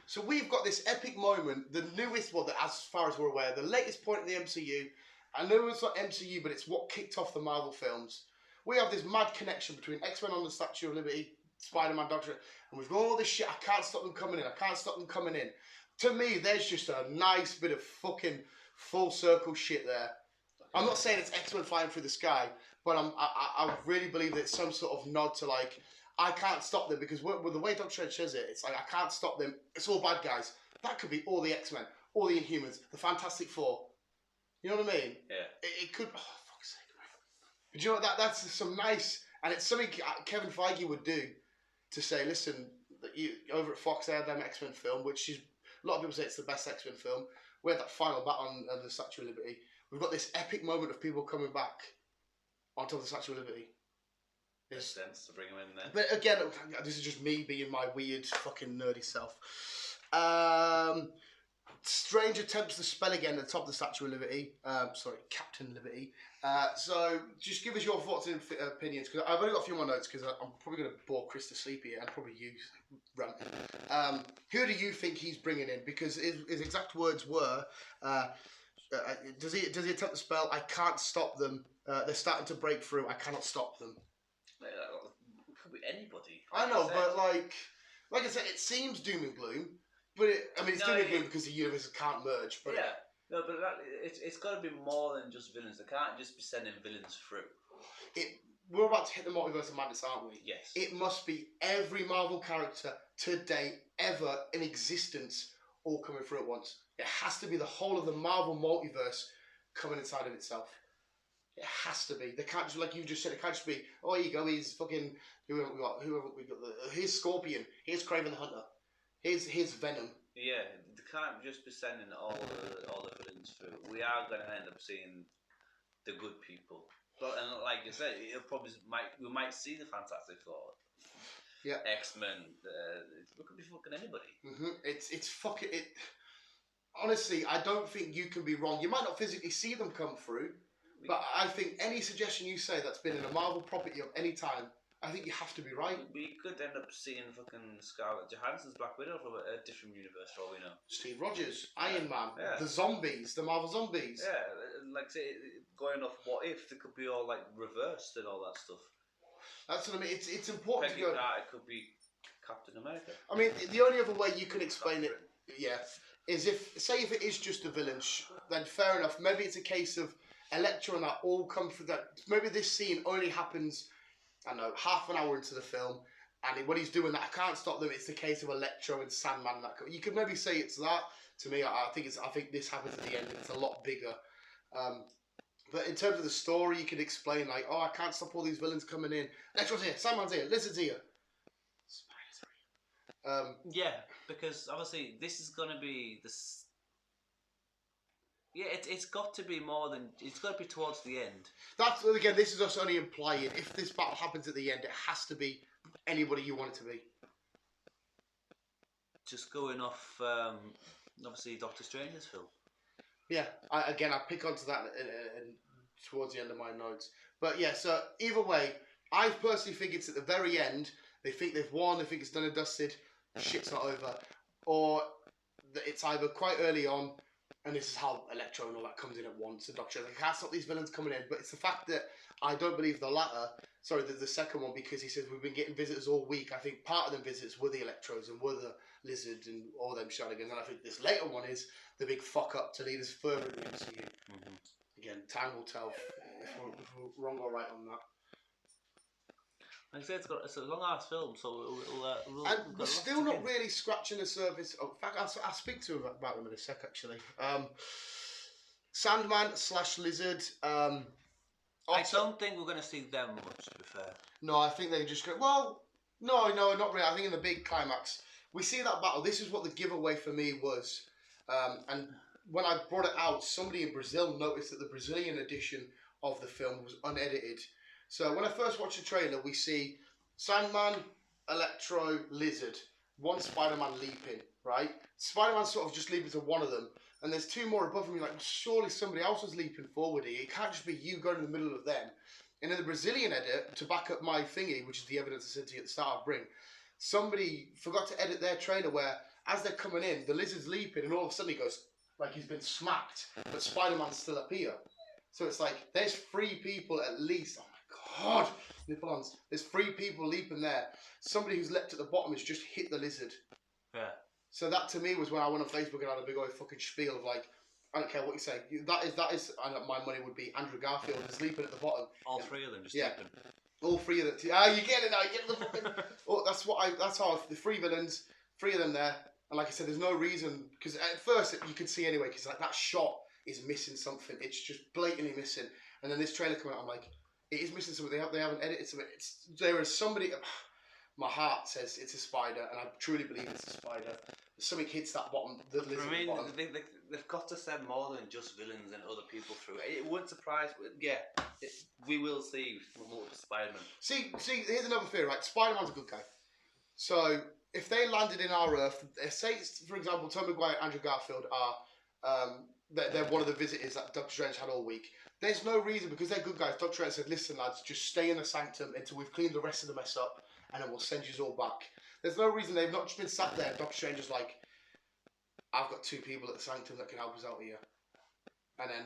[SPEAKER 1] So we've got this epic moment, the newest, well, as far as we're aware, the latest point in the MCU. I know it's not MCU, but it's what kicked off the Marvel films. We have this mad connection between X-Men on the Statue of Liberty, Spider-Man, Doctor, and we've got all this shit. I can't stop them coming in. I can't stop them coming in. To me, there's just a nice bit of fucking full circle shit there. I'm not saying it's X-Men flying through the sky, but I really believe that it's some sort of nod to like, I can't stop them because with the way Doctor Strange says it, it's like I can't stop them. It's all bad guys. That could be all the X-Men, all the Inhumans, the Fantastic Four. You know what I mean?
[SPEAKER 2] Yeah.
[SPEAKER 1] It could. Oh, fuck's sake, man. But you know what? That's some nice, and it's something Kevin Feige would do to say, listen, over at Fox they had them X-Men film, which is a lot of people say it's the best X-Men film. We had that final battle on the Statue of Liberty. We've got this epic moment of people coming back onto the Statue of Liberty.
[SPEAKER 2] Makes sense to bring him in there.
[SPEAKER 1] But again, this is just me being my weird fucking nerdy self. Strange attempts to spell again at the top of the Statue of Liberty. Sorry, Captain Liberty. So just give us your thoughts and opinions, because I've only got a few more notes because I'm probably going to bore Chris to sleep here and probably you ranting. Who do you think he's bringing in? Because his exact words were, does he attempt to spell, I can't stop them, they're starting to break through, I cannot stop them.
[SPEAKER 2] It could be anybody.
[SPEAKER 1] I know, but like I said, it seems doom and gloom. But it's doom and gloom because the universes can't merge. But
[SPEAKER 2] yeah, no, but it's got to be more than just villains. They can't just be sending villains through.
[SPEAKER 1] We're about to hit the multiverse of madness, aren't we?
[SPEAKER 2] Yes.
[SPEAKER 1] It must be every Marvel character to date ever in existence all coming through at once. It has to be the whole of the Marvel multiverse coming inside of itself. It has to be. They can't just, like you just said, it can't just be, oh, here you go, he's fucking, whoever we got, here's Scorpion, here's Kraven the Hunter, here's Venom.
[SPEAKER 2] Yeah, they can't just be sending all the villains through. We are going to end up seeing the good people. But, and like you said, we might see the Fantastic Four.
[SPEAKER 1] Yeah.
[SPEAKER 2] X-Men, it could be fucking anybody.
[SPEAKER 1] It's fucking, honestly, I don't think you can be wrong. You might not physically see them come through, but I think any suggestion you say that's been in a Marvel property of any time, I think you have to be right.
[SPEAKER 2] We could end up seeing fucking Scarlett Johansson's Black Widow from a different universe, for all we know.
[SPEAKER 1] Steve Rogers, Iron Man,
[SPEAKER 2] yeah.
[SPEAKER 1] the zombies, the Marvel zombies.
[SPEAKER 2] Yeah, like say, going off what if, they could be all like reversed and all that stuff.
[SPEAKER 1] That's what I mean. It's important
[SPEAKER 2] Peggy
[SPEAKER 1] to go.
[SPEAKER 2] Carter could be Captain America.
[SPEAKER 1] I mean, the only other way you can explain it, is if it is just a villain, then fair enough. Maybe it's a case of Elektra and that all come through that. Maybe this scene only happens, I don't know, half an hour into the film, and when he's doing that, I can't stop them. It's the case of Electro and Sandman. And that you could maybe say it's that. To me, I think this happens at the end, and it's a lot bigger. But in terms of the story, you could explain like, oh, I can't stop all these villains coming in. Electro's here, Sandman's here, Lizard's here, Spider's here.
[SPEAKER 2] Yeah, because obviously this is gonna be this. Yeah, it's got to be more than, it's got to be towards the end.
[SPEAKER 1] That's, again, this is us only implying, if this battle happens at the end, it has to be anybody you want it to be.
[SPEAKER 2] Just going off, obviously, Doctor Strange's film.
[SPEAKER 1] Yeah, I pick onto that towards the end of my notes. But yeah, so either way, I personally think it's at the very end. They think they've won. They think it's done and dusted. Shit's not over, or it's either quite early on, and this is how Electro and all that comes in at once. The Doctor, they can't stop these villains coming in. But it's the fact that I don't believe the latter. Sorry, the second one, because he says we've been getting visitors all week. I think part of them visitors were the Electros and were the Lizard and all them shenanigans. And I think this later one is the big fuck up to lead us further into the MCU. Again, time will tell if we're wrong or right on that.
[SPEAKER 2] Like I say, it's a long ass film, so
[SPEAKER 1] we're still not really scratching the surface. Oh, in fact, I'll speak to him about them in a sec, actually. Sandman / Lizard.
[SPEAKER 2] I don't think we're going to see them much, to be fair.
[SPEAKER 1] No, I think they just go, well, no, not really. I think in the big climax, we see that battle. This is what the giveaway for me was. And when I brought it out, somebody in Brazil noticed that the Brazilian edition of the film was unedited. So when I first watched the trailer, we see Sandman, Electro, Lizard, one Spider-Man leaping, right? Spider-Man sort of just leaping to one of them, and there's two more above him. You're like, surely somebody else was leaping forward here. It can't just be you going in the middle of them. And in the Brazilian edit, to back up my thingy, which is the evidence I said to you at the start, I'll bring, somebody forgot to edit their trailer where, as they're coming in, the Lizard's leaping, and all of a sudden he goes, like he's been smacked, but Spider-Man's still up here. So it's like, there's 3 people at least. God, nippons. There's 3 people leaping there. Somebody who's leapt at the bottom has just hit the Lizard.
[SPEAKER 2] Yeah.
[SPEAKER 1] So that to me was when I went on Facebook and had a big old fucking spiel of like, I don't care what you say. That is. My money would be Andrew Garfield is leaping at the bottom.
[SPEAKER 2] All 3 of them just leaping.
[SPEAKER 1] All 3 of them. Ah, you get it now. You get the fucking. Oh, that's how the 3 villains, 3 of them there. And like I said, there's no reason because at first you could see anyway because like that shot is missing something. It's just blatantly missing. And then this trailer coming out, I'm like. It is missing something. They haven't edited something. There is somebody. My heart says it's a spider, and I truly believe it's a spider. Something hits that bottom. The lizard.
[SPEAKER 2] I mean,
[SPEAKER 1] bottom.
[SPEAKER 2] they've got to send more than just villains and other people through it. It wouldn't surprise. We will see more Spider-Man.
[SPEAKER 1] See. Here's another theory. Right, Spider-Man's a good guy. So if they landed in our Earth, say for example, Tom Maguire, and Andrew Garfield are. They're one of the visitors that Doctor Strange had all week. There's no reason, because they're good guys. Doctor Strange said, listen, lads, just stay in the sanctum until we've cleaned the rest of the mess up, and then we'll send you all back. There's no reason they've not just been sat there. Doctor Strange is like, I've got 2 people at the sanctum that can help us out here. And then,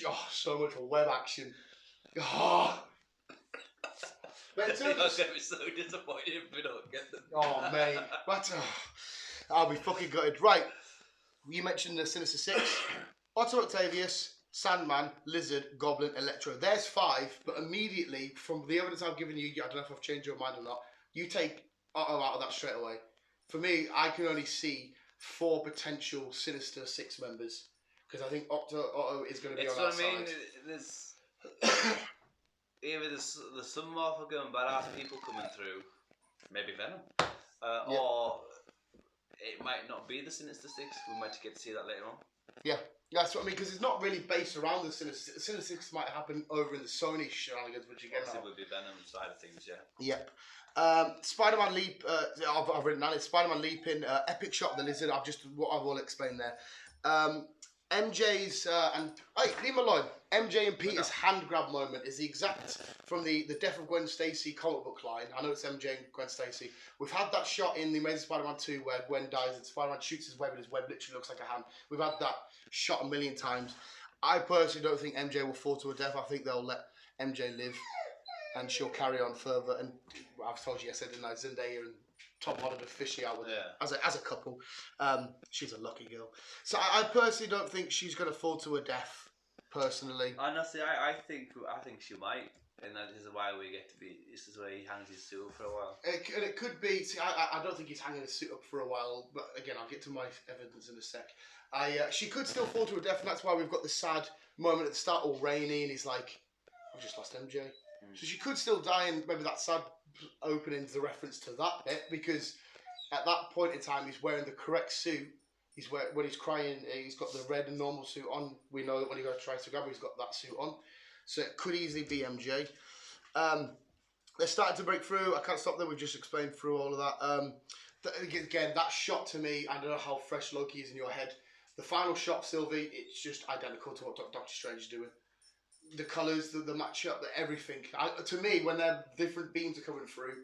[SPEAKER 1] oh, so much web action. Oh. But in terms
[SPEAKER 2] You're going to be so disappointed if we don't get them.
[SPEAKER 1] Oh, mate. But, I'll be fucking gutted. Right. You mentioned the Sinister Six. Otto Octavius, Sandman, Lizard, Goblin, Electro. There's 5, but immediately, from the evidence I've given you, I don't know if I've changed your mind or not, you take Otto out of that straight away. For me, I can only see 4 potential Sinister Six members. Because I think Otto is going to be on our side.
[SPEAKER 2] There's either there's some motherfucking badass people coming through, maybe Venom, or it might not be the Sinister Six. We might get to see that later on.
[SPEAKER 1] Yeah, that's what I mean, because it's not really based around the Sinister Six. The Sinister Six might happen over in the Sony shenanigans, which you get now.
[SPEAKER 2] It would be Venom side of things, yeah.
[SPEAKER 1] Yep. Spider-Man leap. I've written down it. Spider-Man leaping. Epic shot of the Lizard. What I've all explained there. MJ's and leave him alone. MJ and Peter's hand grab moment is the exact from the Death of Gwen Stacy comic book line. I know it's MJ and Gwen Stacy. We've had that shot in the Amazing Spider-Man 2 where Gwen dies and Spider-Man shoots his web and his web literally looks like a hand. We've had that shot a million times. I personally don't think MJ will fall to her death. I think they'll let MJ live and she'll carry on further. And I've told you yesterday, didn't I? Zendaya and Tom Holland officially out with her as a couple. She's a lucky girl. So I personally don't think she's going to fall to her death. Personally,
[SPEAKER 2] honestly, I think she might, and that is why we get to be. This is where he hangs his suit up for a while.
[SPEAKER 1] It could be. See, I don't think he's hanging his suit up for a while. But again, I'll get to my evidence in a sec. She could still fall to her death, and that's why we've got the sad moment at the start, all rainy, and he's like, "I've just lost MJ." So she could still die, and maybe that sad opening is the reference to that bit, because at that point in time, he's wearing the correct suit. When he's crying, he's got the red and normal suit on. We know that when he tries to grab her, he's got that suit on. So it could easily be MJ. They're starting to break through. I can't stop them. We've just explained through all of that. Again, that shot to me, I don't know how fresh Loki is in your head. The final shot, Sylvie, it's just identical to what Doctor Strange is doing. the colours, the match-up, everything. To me, when their different beams are coming through,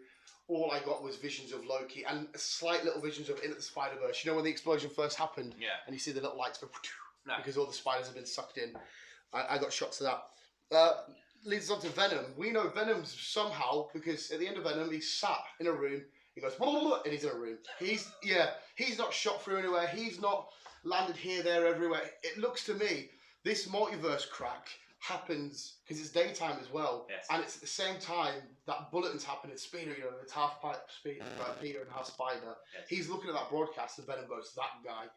[SPEAKER 1] all I got was visions of Loki and slight little visions of Into the Spider-Verse. You know when the explosion first happened?
[SPEAKER 2] Yeah.
[SPEAKER 1] And you see the little lights go...
[SPEAKER 2] No.
[SPEAKER 1] Because all the spiders have been sucked in. I got shots of that. Leads us on to Venom. We know Venom's somehow, because at the end of Venom, he's sat in a room, he goes, blah, blah, blah, and he's in a room. He's not shot through anywhere, he's not landed here, there, everywhere. It looks to me, this multiverse crack happens, because it's daytime as well,
[SPEAKER 2] yes.
[SPEAKER 1] and it's at the same time that bulletin's happening at Speeder, you know, it's half Peter and half Spider.
[SPEAKER 2] Yes.
[SPEAKER 1] He's looking at that broadcast and Venom goes, that guy.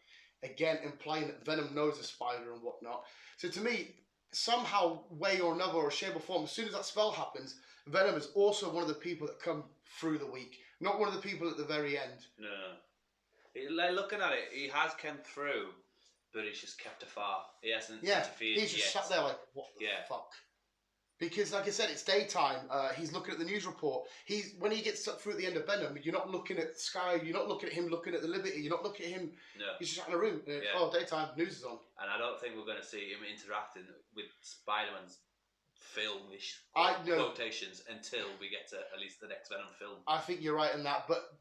[SPEAKER 1] Again, implying that Venom knows a spider and whatnot. So to me, somehow, way or another, or shape or form, as soon as that spell happens, Venom is also one of the people that come through the week, not one of the people at the very end.
[SPEAKER 2] No. Like, looking at it, he has come through, but he's just kept afar. He hasn't interfered
[SPEAKER 1] he's just
[SPEAKER 2] yet.
[SPEAKER 1] sat there like, what the fuck? Because, like I said, it's daytime. He's looking at the news report. When he gets stuck through at the end of Venom, you're not looking at the sky. You're not looking at him looking at the Liberty. You're not looking at him.
[SPEAKER 2] No.
[SPEAKER 1] He's just sat in a room. Oh, daytime. News is on.
[SPEAKER 2] And I don't think we're going to see him interacting with Spider-Man's filmish quotations until we get to at least the next Venom film. I think you're right in that, but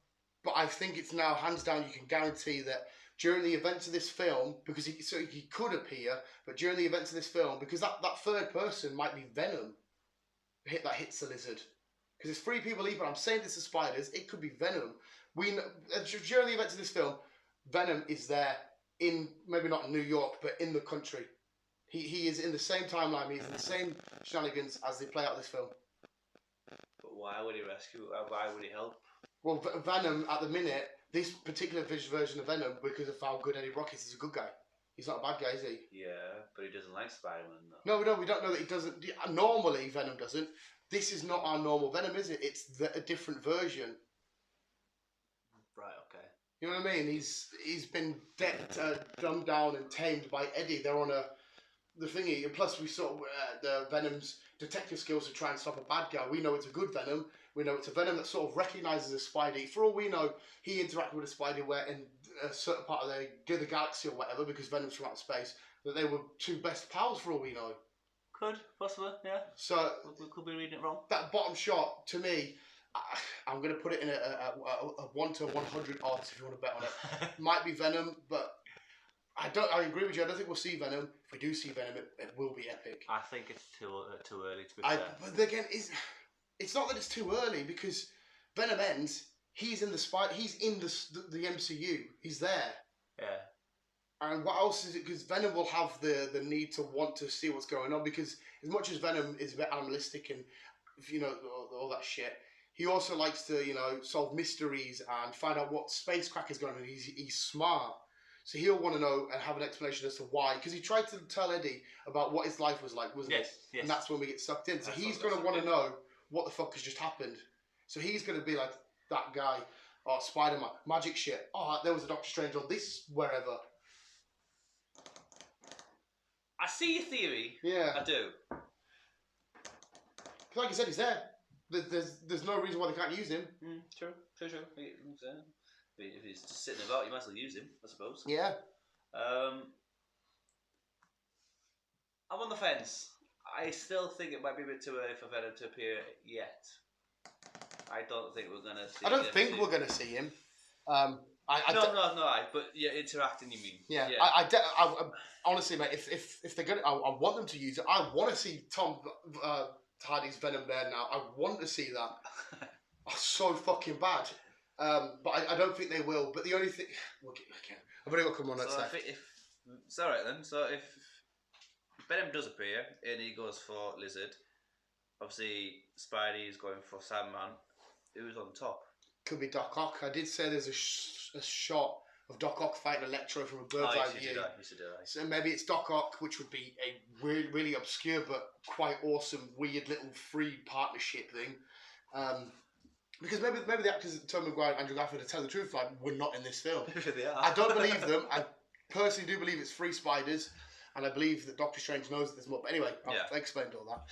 [SPEAKER 2] I think it's now hands down. You can guarantee that during the events of this film, because he could appear, but during the events of this film, because that third person might be Venom, that hits the lizard. Because there's 3 people even. I'm saying this to spiders. It could be Venom. We know, during the events of this film, Venom is there in, maybe not in New York, but in the country. He is in the same timeline. He's in the same shenanigans as they play out this film. But why would he rescue? Why would he help?
[SPEAKER 1] Well, Venom at the minute. This particular version of Venom, because of how good Eddie Brock is, he's a good guy. He's not a bad guy, is he?
[SPEAKER 2] Yeah, but he doesn't like Spider-Man, though.
[SPEAKER 1] No, we don't know that he doesn't. Normally, Venom doesn't. This is not our normal Venom, is it? It's a different version.
[SPEAKER 2] Right, okay.
[SPEAKER 1] You know what I mean? He's been dumbed down and tamed by Eddie. They're on the thingy. And plus, we saw the Venom's detective skills to try and stop a bad guy. We know it's a good Venom. We know it's a Venom that sort of recognises a Spidey. For all we know, he interacted with a Spidey where in a certain part of the galaxy or whatever, because Venom's from outer space, that they were 2 best pals for all we know.
[SPEAKER 2] Could, possibly, yeah.
[SPEAKER 1] So
[SPEAKER 2] we could be reading it wrong.
[SPEAKER 1] That bottom shot, to me, I'm going to put it in a 1 to 100 odds if you want to bet on it. Might be Venom, but I agree with you. I don't think we'll see Venom. If we do see Venom, it will be epic.
[SPEAKER 2] I think it's too early to be fair.
[SPEAKER 1] But again, it's not that it's too early, because Venom ends. He's in the MCU. He's there.
[SPEAKER 2] Yeah. And
[SPEAKER 1] what else is it? Because Venom will have the need to want to see what's going on. Because as much as Venom is a bit animalistic and all that shit, he also likes to solve mysteries and find out what spacecraft is going on. He's smart, so he'll want to know and have an explanation as to why. Because he tried to tell Eddie about what his life was like, wasn't it?
[SPEAKER 2] Yes.
[SPEAKER 1] And that's when we get sucked in. So he's going to want to know what the fuck has just happened. So he's going to be like that guy. Oh, Spider-Man, magic shit. Oh, there was a Doctor Strange on this wherever.
[SPEAKER 2] I see your theory.
[SPEAKER 1] Yeah.
[SPEAKER 2] I do.
[SPEAKER 1] Like I said, he's there. There's no reason why they can't use him.
[SPEAKER 2] True. If he's just sitting about, you might as well use him, I suppose.
[SPEAKER 1] Yeah.
[SPEAKER 2] I'm on the fence. I still think it might be a bit too early for Venom to appear yet. I don't think we're gonna see.
[SPEAKER 1] I don't think we're gonna see him.
[SPEAKER 2] No. But yeah, interacting. You mean?
[SPEAKER 1] Yeah. I honestly, mate. If they're gonna, I want them to use it. I want to see Tom Hardy's Venom there now. I want to see that. So fucking bad. But I don't think they will. But the only thing, I've only got a couple more notes left.
[SPEAKER 2] It's all right then. So if Venom does appear and he goes for Lizard, obviously Spidey is going for Sandman. Who's on top?
[SPEAKER 1] Could be Doc Ock. I did say there's a shot of Doc Ock fighting Electro from a bird's eye view. So maybe it's Doc Ock, which would be a really, really obscure but quite awesome, weird little free partnership thing. Because maybe the actors Tom Maguire and Andrew Garfield, to tell the truth, were not in this film.
[SPEAKER 2] They are.
[SPEAKER 1] I don't believe them. I personally do believe it's 3 spiders, and I believe that Doctor Strange knows that there's more. But anyway, I've explained all that.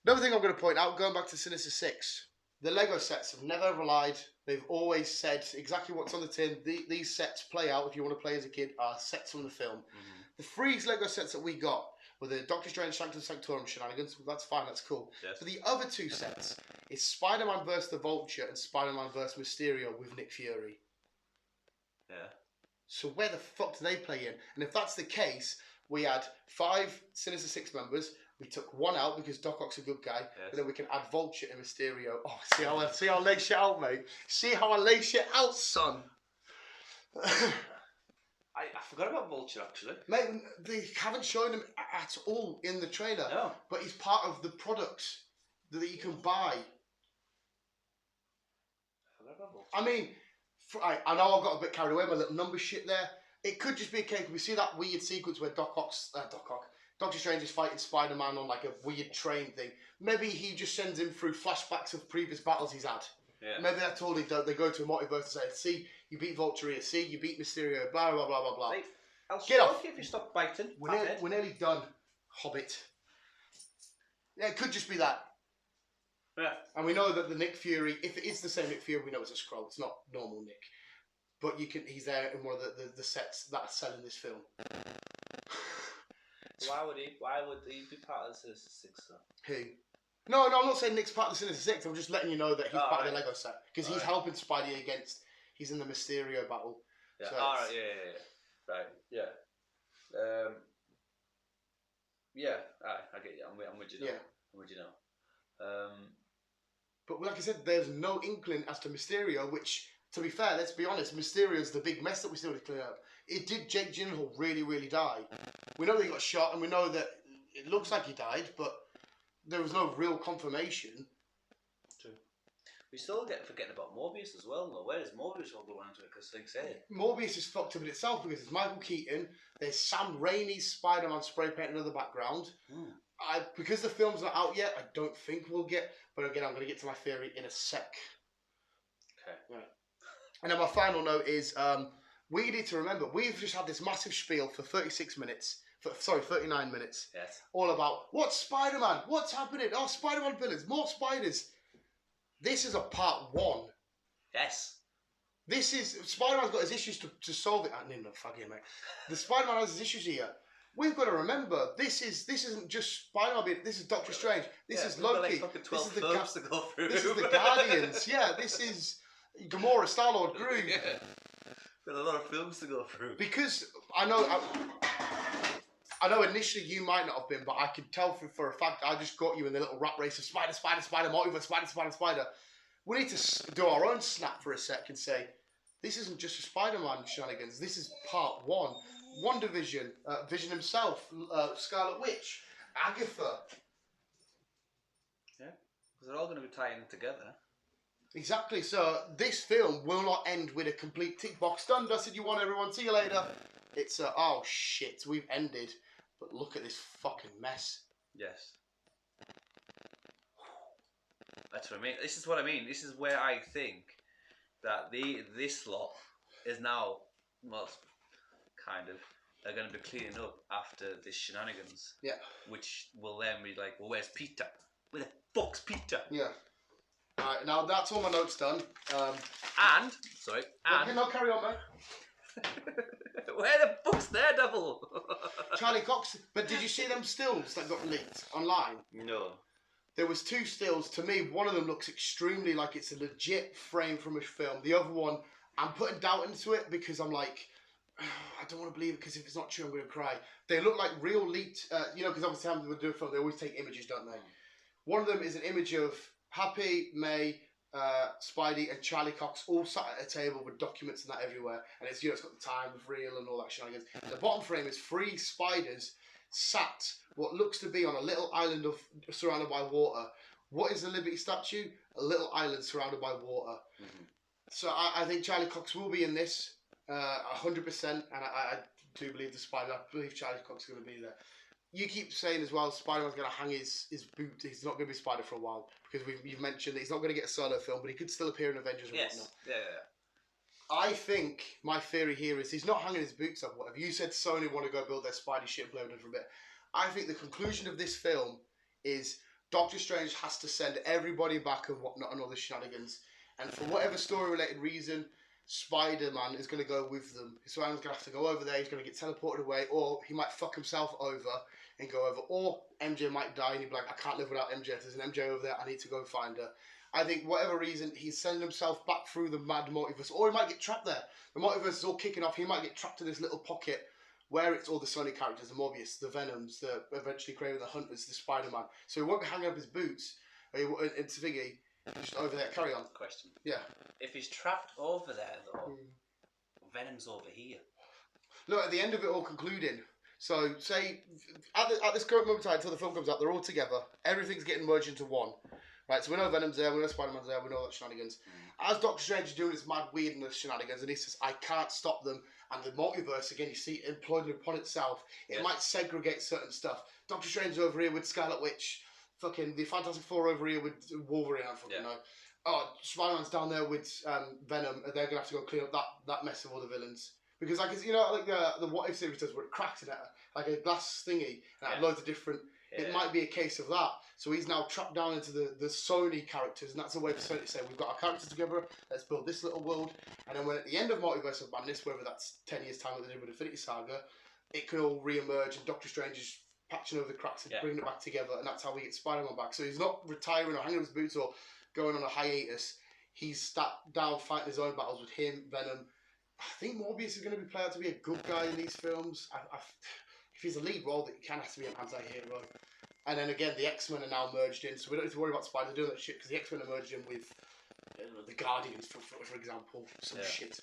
[SPEAKER 1] Another thing I'm going to point out, going back to Sinister Six, the Lego sets have never ever lied. They've always said exactly what's on the tin. These sets play out, if you want to play as a kid, are sets from the film. Mm-hmm. The 3 Lego sets that we got with the Doctor Strange Sanctum Sanctorum shenanigans. That's fine, that's cool.
[SPEAKER 2] Yes.
[SPEAKER 1] But the other two sets is Spider-Man vs. the Vulture and Spider-Man vs. Mysterio with Nick Fury.
[SPEAKER 2] Yeah.
[SPEAKER 1] So where the fuck do they play in? And if that's the case, we had 5 Sinister Six members. We took one out because Doc Ock's a good guy.
[SPEAKER 2] Yes.
[SPEAKER 1] But then we can add Vulture and Mysterio. Oh, see how I lay shit out, mate? See how I lay shit out, son?
[SPEAKER 2] I forgot about Vulture, actually.
[SPEAKER 1] Mate, they haven't shown him at all in the trailer.
[SPEAKER 2] No.
[SPEAKER 1] But he's part of the products that you can buy.
[SPEAKER 2] I forgot about Vulture.
[SPEAKER 1] I mean, I know I got a bit carried away by little number shit there. It could just be a case. We see that weird sequence where Doctor Strange is fighting Spider-Man on like a weird train thing. Maybe he just sends him through flashbacks of previous battles he's had.
[SPEAKER 2] Yeah.
[SPEAKER 1] Maybe that's all they do. They go to a multiverse and say, see, you beat Vulture here. See, you beat Mysterio. Blah, blah, blah, blah, blah.
[SPEAKER 2] Hey, I'll
[SPEAKER 1] Get off.
[SPEAKER 2] if you stop biting.
[SPEAKER 1] We're nearly done, Hobbit. Yeah, it could just be that.
[SPEAKER 2] Yeah.
[SPEAKER 1] And we know that the Nick Fury, if it is the same Nick Fury, we know it's a Skrull. It's not normal Nick. But he's there in one of the sets that are selling this film.
[SPEAKER 2] Why would he be part of the Sinister Six, though?
[SPEAKER 1] Who? No, I'm not saying Nick's part of the Sinister Six. I'm just letting you know that he's part of the
[SPEAKER 2] right.
[SPEAKER 1] Lego set. Because he's helping Spidey against... He's in the Mysterio battle.
[SPEAKER 2] Yeah.
[SPEAKER 1] So
[SPEAKER 2] Alright, yeah. Right, yeah. Yeah, alright, I get you. I'm with you now.
[SPEAKER 1] Yeah.
[SPEAKER 2] I'm with you now.
[SPEAKER 1] But like I said, there's no inkling as to Mysterio, which, to be fair, let's be honest, Mysterio's the big mess that we still need to clear up. It did Jake Gyllenhaal really, really die? We know that he got shot, and we know that it looks like he died, but there was no real confirmation.
[SPEAKER 2] True. We still forgetting about Morbius as well, though. Where does Morbius all go into it? Because like I say,
[SPEAKER 1] Morbius is fucked up in itself because it's Michael Keaton, there's Sam Raimi's Spider-Man spray painted in the background. Because the film's not out yet, I don't think we'll get, but again, I'm going to get to my theory in a sec.
[SPEAKER 2] Okay.
[SPEAKER 1] Right. And then my final note is, we need to remember, we've just had this massive spiel for 39 minutes.
[SPEAKER 2] Yes.
[SPEAKER 1] All about, what's Spider-Man? What's happening? Oh, Spider-Man villains, more spiders. This is a part 1.
[SPEAKER 2] Yes.
[SPEAKER 1] This is, Spider-Man's got his issues to solve it. No, fuck you, mate. The Spider-Man has his issues here. We've got to remember, this isn't just Spider-Man, this is Doctor Strange, this is Loki, this is the this is the Guardians, yeah, this is Gamora, Star-Lord, Groot.
[SPEAKER 2] Yeah. Got a lot of films to go through.
[SPEAKER 1] Because I know initially you might not have been, but I could tell for a fact I just got you in the little rat race of Spider, multiverse, Spider. We need to do our own snap for a sec and say, this isn't just a Spider-Man shenanigans, this is part 1. WandaVision, Vision himself, Scarlet Witch, Agatha.
[SPEAKER 2] Yeah, because they're all going to be tying together.
[SPEAKER 1] Exactly, so this film will not end with a complete tick box done, dusted, you won everyone, see you later. It's oh shit, we've ended, but look at this fucking mess.
[SPEAKER 2] Yes. That's what I mean. This is what I mean. This is where I think that this lot is now, well, kind of, they're going to be cleaning up after this shenanigans.
[SPEAKER 1] Yeah.
[SPEAKER 2] Which will then be like, well, where's Peter? Where the fuck's Peter?
[SPEAKER 1] Yeah. Alright, now that's all my notes done.
[SPEAKER 2] And
[SPEAKER 1] No, carry on, mate.
[SPEAKER 2] where the fuck's Daredevil?
[SPEAKER 1] Charlie Cox. But did you see them stills that got leaked online?
[SPEAKER 2] No.
[SPEAKER 1] There was 2 stills. To me, one of them looks extremely like it's a legit frame from a film. The other one, I'm putting doubt into it because I'm like, I don't want to believe it because if it's not true, I'm going to cry. They look like real leaked, because obviously when they do a film, they always take images, don't they? One of them is an image of Happy, May, Spidey, and Charlie Cox all sat at a table with documents and that everywhere. And it's, it's got the time of real and all that shenanigans. The bottom frame is 3 spiders sat what looks to be on a little island surrounded by water. What is the Liberty statue? A little island surrounded by water. Mm-hmm. So I think Charlie Cox will be in this 100%, and I do believe the Spider. I believe Charlie Cox is going to be there. You keep saying as well, Spider-Man's going to hang his boot. He's not going to be Spider for a while because you've mentioned that he's not going to get a solo film, but he could still appear in Avengers and whatnot.
[SPEAKER 2] Yeah.
[SPEAKER 1] I think my theory here is he's not hanging his boots up. Whatever you said, Sony want to go build their Spidey shit and play with it for a bit. I think the conclusion of this film is Doctor Strange has to send everybody back and whatnot and all the shenanigans, and for whatever story-related reason, Spider-Man is going to go with them. Spider-Man's going to have to go over there. He's going to get teleported away, or he might fuck himself over and go over. Or MJ might die and he'd be like, I can't live without MJ. If there's an MJ over there, I need to go find her. I think whatever reason, he's sending himself back through the mad multiverse. Or he might get trapped there. The multiverse is all kicking off. He might get trapped in this little pocket where it's all the Sony characters, the Morbius, the Venoms, the eventually Kraven, the Hunters, the Spider-Man. So he won't be hanging up his boots. It's Figgy. Just over there. Carry on.
[SPEAKER 2] Question.
[SPEAKER 1] Yeah.
[SPEAKER 2] If he's trapped over there, though, Venom's over here.
[SPEAKER 1] Look, at the end of it all concluding, so say, at this current moment in time, until the film comes out, they're all together. Everything's getting merged into one. Right, so we know Venom's there, we know Spider-Man's there, we know that shenanigans. As Doctor Strange is doing his mad weirdness shenanigans, and he says, I can't stop them, and the multiverse, again, you see, employed upon itself, it might segregate certain stuff. Doctor Strange's over here with Scarlet Witch, fucking the Fantastic Four over here with Wolverine, I fucking know. Oh, Spider-Man's down there with Venom, and they're going to have to go clean up that mess of all the villains. Because, like, you know, like the What If series does, where it cracks in it, like a glass thingy, and it had loads of different... It might be a case of that. So he's now trapped down into the Sony characters, and that's a way for Sony to say, we've got our characters together, let's build this little world, and then when at the end of Multiverse of Madness, whether that's 10 years' time like they did with Infinity Saga, it can all re-emerge, and Doctor Strange is patching over the cracks and bringing it back together, and that's how we get Spider-Man back. So he's not retiring or hanging up his boots or going on a hiatus. He's sat down fighting his own battles with him, Venom. I think Morbius is going to be played out to be a good guy in these films. If he's a lead role, it can have to be an anti-hero. And then again, the X-Men are now merged in, so we don't need to worry about Spider doing that shit, because the X-Men are merged in with the Guardians, for example. Some shit.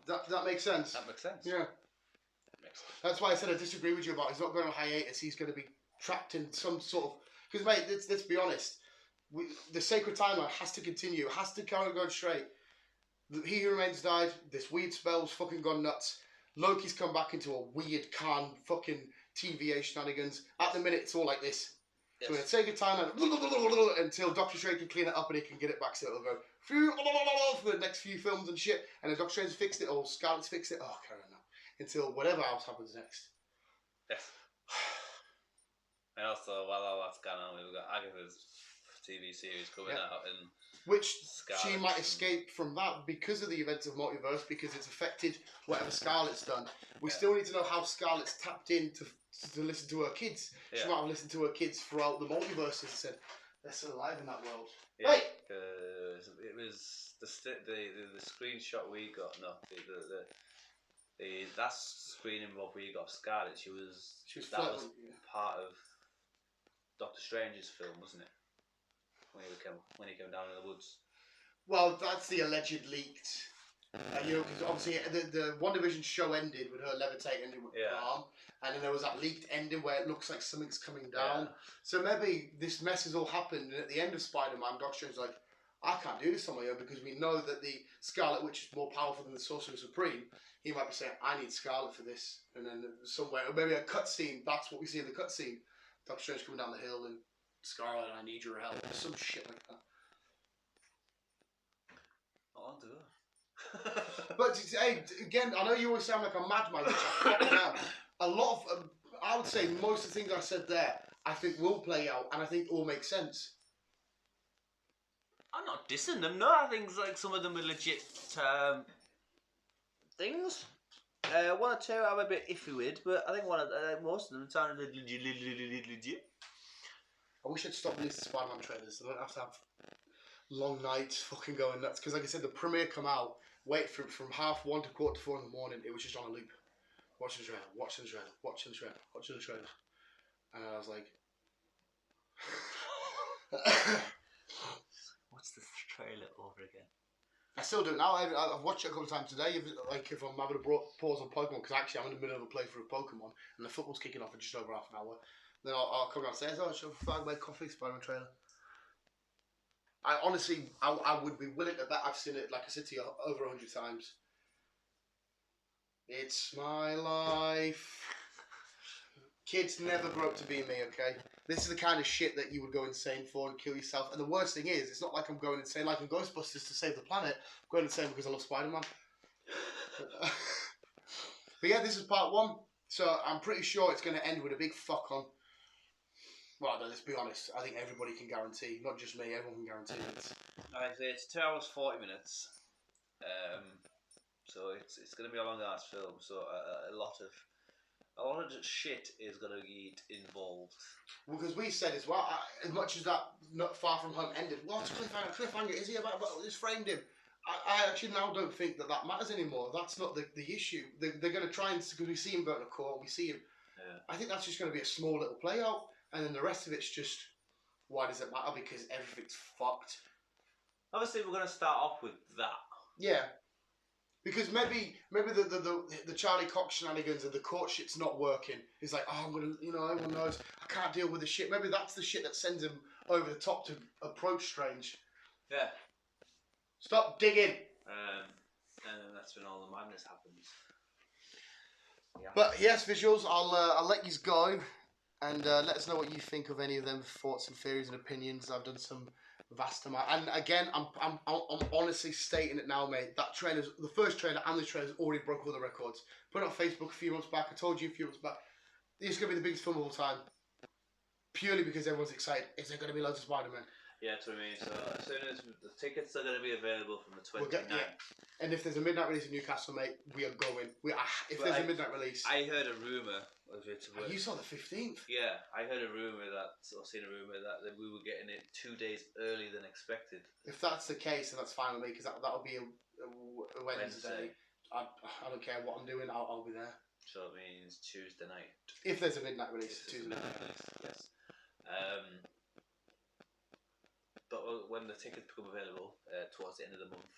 [SPEAKER 1] That makes sense.
[SPEAKER 2] That makes sense.
[SPEAKER 1] Yeah.
[SPEAKER 2] Makes sense.
[SPEAKER 1] That's why I said I disagree with you about he's not going on hiatus, he's going to be trapped in some sort of... Because, mate, let's be honest, the sacred timeline has to continue, it has to carry on going straight. He Who Remains died, this weird spell's fucking gone nuts. Loki's come back into a weird Khan fucking TVA shenanigans. At the minute, it's all like this. Yes. So we're going to take a time until Doctor Strange can clean it up and he can get it back, so it'll go for the next few films and shit. And then Doctor Strange fixed it, or Scarlet's fixed it. Oh, carry on now. Until whatever else happens next.
[SPEAKER 2] Yes. And also, while all that's going on, we've got Agatha's TV series coming out, and
[SPEAKER 1] which she might escape from that because of the events of Multiverse, because it's affected whatever Scarlet's done. We still need to know how Scarlet's tapped in to listen to her kids. She might have listened to her kids throughout the multiverse and said, they're still alive in that world.
[SPEAKER 2] Yeah, hey! It was the screenshot we got, the last screening of we got Scarlet, that was part of Doctor Strange's film, wasn't it? When he came down in the woods.
[SPEAKER 1] Well, that's the alleged leaked. Because obviously the WandaVision show ended with her levitating with her arm, and then there was that leaked ending where it looks like something's coming down. Yeah. So maybe this mess has all happened, and at the end of Spider-Man, Doctor Strange's like, I can't do this on my own, because we know that the Scarlet Witch is more powerful than the Sorcerer Supreme. He might be saying, I need Scarlet for this. And then somewhere, or maybe a cutscene, that's what we see in the cutscene. Doctor Strange coming down the hill and Scarlet, I need your help. Some shit like that.
[SPEAKER 2] I'll do it.
[SPEAKER 1] But hey, again, I know you always sound like a madman, which I a lot of, I would say most of the things I said there, I think will play out, and I think all make sense.
[SPEAKER 2] I'm not dissing them, no. I think like some of them are legit things. One or two I'm a bit iffy with, but I think most of them sound legit.
[SPEAKER 1] I wish I'd stop listening to Spider-Man trailers. I don't have to have long nights fucking going nuts. Because like I said, the premiere come out, wait for from 1:30 to 4:45 in the morning. It was just on a loop. Watching the trailer, watching the trailer, watching the trailer, watching the trailer. And I was like...
[SPEAKER 2] What's the trailer over again?
[SPEAKER 1] I still do it now. I've watched it a couple of times today. If I'm having a pause on Pokemon, because actually I'm in the middle of a playthrough of Pokemon, and the football's kicking off in just over half an hour. Then I'll come downstairs. Oh, should I buy coffee? Spider-Man trailer. I honestly, I would be willing to bet I've seen it, like I said to you, over 100 times. It's my life. Kids never grow up to be me, okay? This is the kind of shit that you would go insane for and kill yourself. And the worst thing is, it's not like I'm going insane like in Ghostbusters to save the planet. I'm going insane because I love Spider-Man. But yeah, this is part 1. So I'm pretty sure it's going to end with a big fuck on. Well, no, let's be honest. I think everybody can guarantee, not just me, everyone can guarantee it.
[SPEAKER 2] Alright, so it's 2 hours 40 minutes. So it's going to be a long ass film. So a lot of A lot of shit is going to get involved.
[SPEAKER 1] Because we said as well, as much as that Not Far From Home ended, what's cliffhanger? Cliffhanger, is he about just framed him? I actually now don't think that matters anymore. That's not the issue. They're going to try and, because we see him go to court, we see him.
[SPEAKER 2] Yeah.
[SPEAKER 1] I think that's just going to be a small little play out, and then the rest of it's just, why does it matter? Because everything's fucked.
[SPEAKER 2] Obviously, we're going to start off with that.
[SPEAKER 1] Yeah. Because maybe the Charlie Cox shenanigans and the court shit's not working. He's like, oh, I'm gonna, everyone knows I can't deal with the shit. Maybe that's the shit that sends him over the top to approach Strange.
[SPEAKER 2] Yeah.
[SPEAKER 1] Stop digging.
[SPEAKER 2] And then that's when all the madness happens. Yeah.
[SPEAKER 1] But yes, visuals. I'll let you go, and let us know what you think of any of them thoughts and theories and opinions. I've done some vast amount, and again, I'm honestly stating it now, mate. That trailer's the first trailer, and the trailer's already broke all the records. Put it on Facebook a few months back. I told you a few months back. It's gonna be the biggest film of all time, purely because everyone's excited. Is there gonna be loads of Spider-Man?
[SPEAKER 2] Yeah, that's what I mean. So as soon as the tickets are going to be available from the 29th.
[SPEAKER 1] And if there's a midnight release in Newcastle, mate, we are going. If there's a midnight release,
[SPEAKER 2] I heard a rumor of it.
[SPEAKER 1] You saw the 15th.
[SPEAKER 2] Yeah, I heard a rumor seen a rumor that we were getting it 2 days earlier than expected.
[SPEAKER 1] If that's the case, then that's fine with me because that'll be a Wednesday. I don't care what I'm doing. I'll be there.
[SPEAKER 2] So it means Tuesday night.
[SPEAKER 1] If there's a midnight release, Tuesday night.
[SPEAKER 2] Yes. But when the tickets become available towards the end of the month,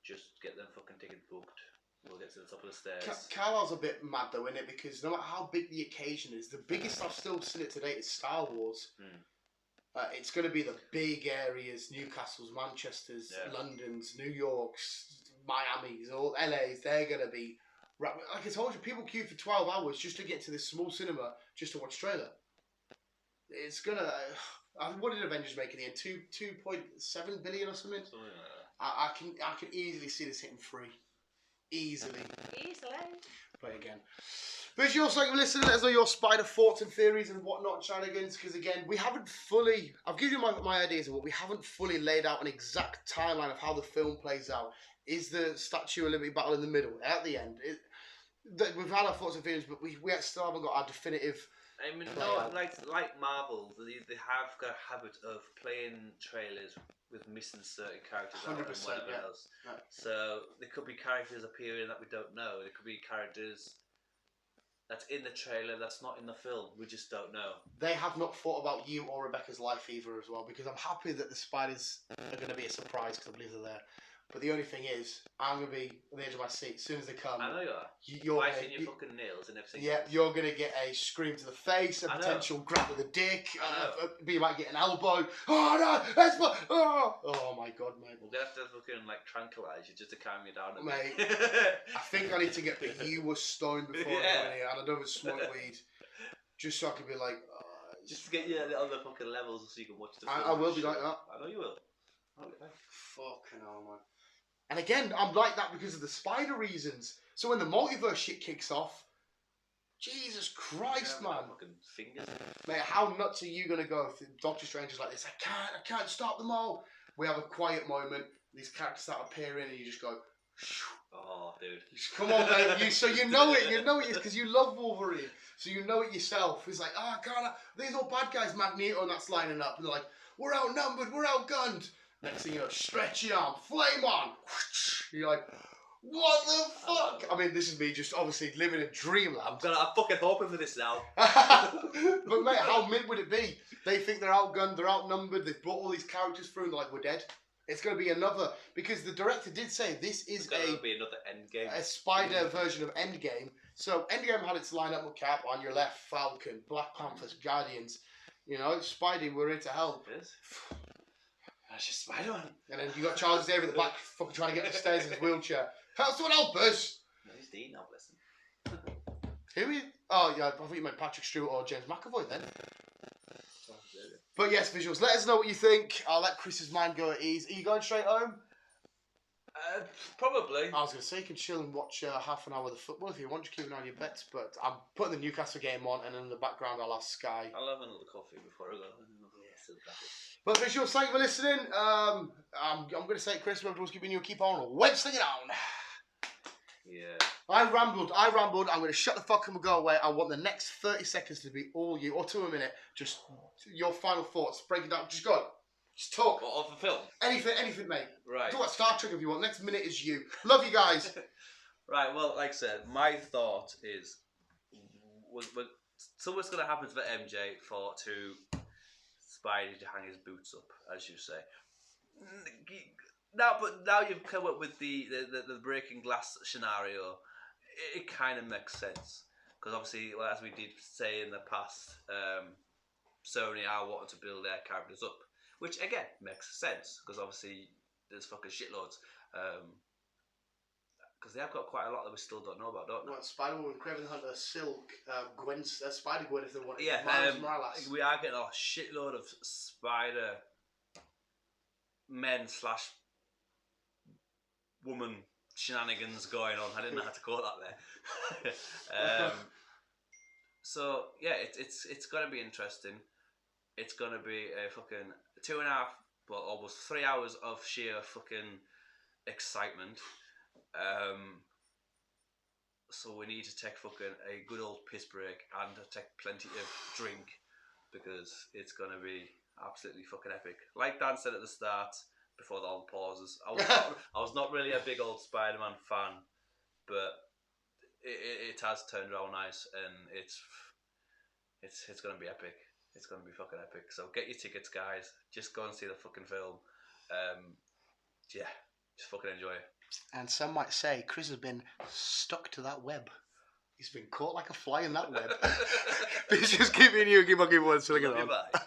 [SPEAKER 2] just get them fucking tickets booked. We'll get to the top of the stairs.
[SPEAKER 1] Carlisle's a bit mad though, isn't it? Because no matter how big the occasion is, the biggest I've still seen it to date is Star Wars. It's going to be the big areas: Newcastle's, Manchester's, London's, New York's, Miami's, all LA's. They're going to be, like I told you, people queue for 12 hours just to get to this small cinema just to watch trailer. It's gonna. What did Avengers make in the end? 2.7 billion or something.
[SPEAKER 2] Something like that.
[SPEAKER 1] I can easily see this hitting 3. Easily. But again, visuals, like listening, let us know your spider thoughts and theories and whatnot, shenanigans. Because again, we haven't fully. I've given you my ideas of what we haven't fully laid out an exact timeline of how the film plays out. Is the Statue of Liberty battle in the middle at the end? We've had our thoughts and feelings, but we still haven't got our definitive.
[SPEAKER 2] I mean, no, like Marvel, they have got a habit of playing trailers with missing certain characters out and whatever else.
[SPEAKER 1] Right.
[SPEAKER 2] So there could be characters appearing that we don't know. There could be characters that's in the trailer that's not in the film. We just don't know.
[SPEAKER 1] They have not thought about you or Rebecca's life either as well, because I'm happy that the spiders are going to be a surprise because I believe they're there. But the only thing is, I'm going to be on the edge of my seat as soon as they come.
[SPEAKER 2] I know you are.
[SPEAKER 1] You're
[SPEAKER 2] biting your fucking nails and everything.
[SPEAKER 1] Yeah, you're going to get a scream to the face, a potential grab with a dick, you might get an elbow. Oh no, that's oh my god, mate.
[SPEAKER 2] We're going to have to fucking tranquilise you just to calm you down a
[SPEAKER 1] mate,
[SPEAKER 2] bit.
[SPEAKER 1] I think I need to get you were stoned before I went here, and I don't smoke weed. Just so I can be like...
[SPEAKER 2] just to get you on the fucking levels so you can watch the film.
[SPEAKER 1] I will be like that.
[SPEAKER 2] I know you will.
[SPEAKER 1] Fucking hell, man. And again, I'm like that because of the spider reasons. So when the multiverse shit kicks off, Jesus Christ, man.
[SPEAKER 2] Fucking fingers.
[SPEAKER 1] Mate, how nuts are you going to go if Doctor Strange is like this? I can't stop them all. We have a quiet moment. These characters start appearing and you just go...
[SPEAKER 2] Oh, dude.
[SPEAKER 1] Come on, mate. So you know it. You know it because you love Wolverine. So you know it yourself. It's like, I can't... These all bad guys, Magneto, and that's lining up. And they're like, we're outnumbered. We're outgunned. Next thing you know, stretchy arm, flame on. You're like, what the fuck? I mean, this is me just obviously living in dreamland.
[SPEAKER 2] I'm fucking hoping for this now.
[SPEAKER 1] But mate, how mid would it be? They think they're outgunned, they're outnumbered, they've brought all these characters through and they're like, we're dead. It's going to be another, because the director did say this is
[SPEAKER 2] going to be another Endgame.
[SPEAKER 1] A spider version of Endgame. So Endgame had its lineup with Cap on your left, Falcon, Black Panthers, Guardians. You know, Spidey, we're here to help.
[SPEAKER 2] It is. That's just Spider-Man.
[SPEAKER 1] And then you got Charles David at the back, fucking trying to get upstairs in his wheelchair. Help someone help us!
[SPEAKER 2] No, he's Dean now, bless him.
[SPEAKER 1] Who are you? Oh, yeah, I thought you meant Patrick Stewart or James McAvoy then. But yes, visuals, let us know what you think. I'll let Chris's mind go at ease. Are you going straight home?
[SPEAKER 2] Probably.
[SPEAKER 1] I was going to say you can chill and watch half an hour of the football if you want, just keep an eye on your bets. But I'm putting the Newcastle game on, and in the background I'll have Sky.
[SPEAKER 2] I'll have another coffee before I go.
[SPEAKER 1] But visuals, thank you for listening. I'm going to say, Chris, we're just keeping you keep on web slinging on.
[SPEAKER 2] Yeah.
[SPEAKER 1] I rambled. I'm going to shut the fuck up and go away. I want the next 30 seconds to be all you, or to a minute. Just your final thoughts. Break it down. Just go. Just talk.
[SPEAKER 2] What, of the film?
[SPEAKER 1] Anything, mate.
[SPEAKER 2] Right.
[SPEAKER 1] Talk about Star Trek if you want. Next minute is you. Love you guys.
[SPEAKER 2] Right, well, like I said, my thought is... So what's going to happen for MJ to Spidey to hang his boots up, as you say. Now you've come up with the breaking glass scenario, it kind of makes sense. Because obviously, well, as we did say in the past, Sony are wanting to build their characters up. Which, again, makes sense. Because obviously, there's fucking shitloads. Because they have got quite a lot that we still don't know about, don't they?
[SPEAKER 1] What, Spider-Woman, Craven the Hunter, Silk, Gwen, Spider-Gwen if they want it.
[SPEAKER 2] Yeah,
[SPEAKER 1] Miles Morales.
[SPEAKER 2] we are getting a shitload of Spider-Men / woman shenanigans going on. I didn't know how to call that there. So, yeah, it's going to be interesting. It's going to be a fucking 2.5, well, almost 3 hours of sheer fucking excitement. So we need to take fucking a good old piss break and take plenty of drink because it's gonna be absolutely fucking epic. Like Dan said at the start, before all the pauses, I was not really a big old Spider-Man fan, but it has turned around nice, and it's gonna be epic. It's gonna be fucking epic. So get your tickets, guys. Just go and see the fucking film. Yeah, just fucking enjoy it.
[SPEAKER 1] And some might say Chris has been stuck to that web. He's been caught like a fly in that web. This is keeping you, keep on, keep on.
[SPEAKER 2] Love you, bye.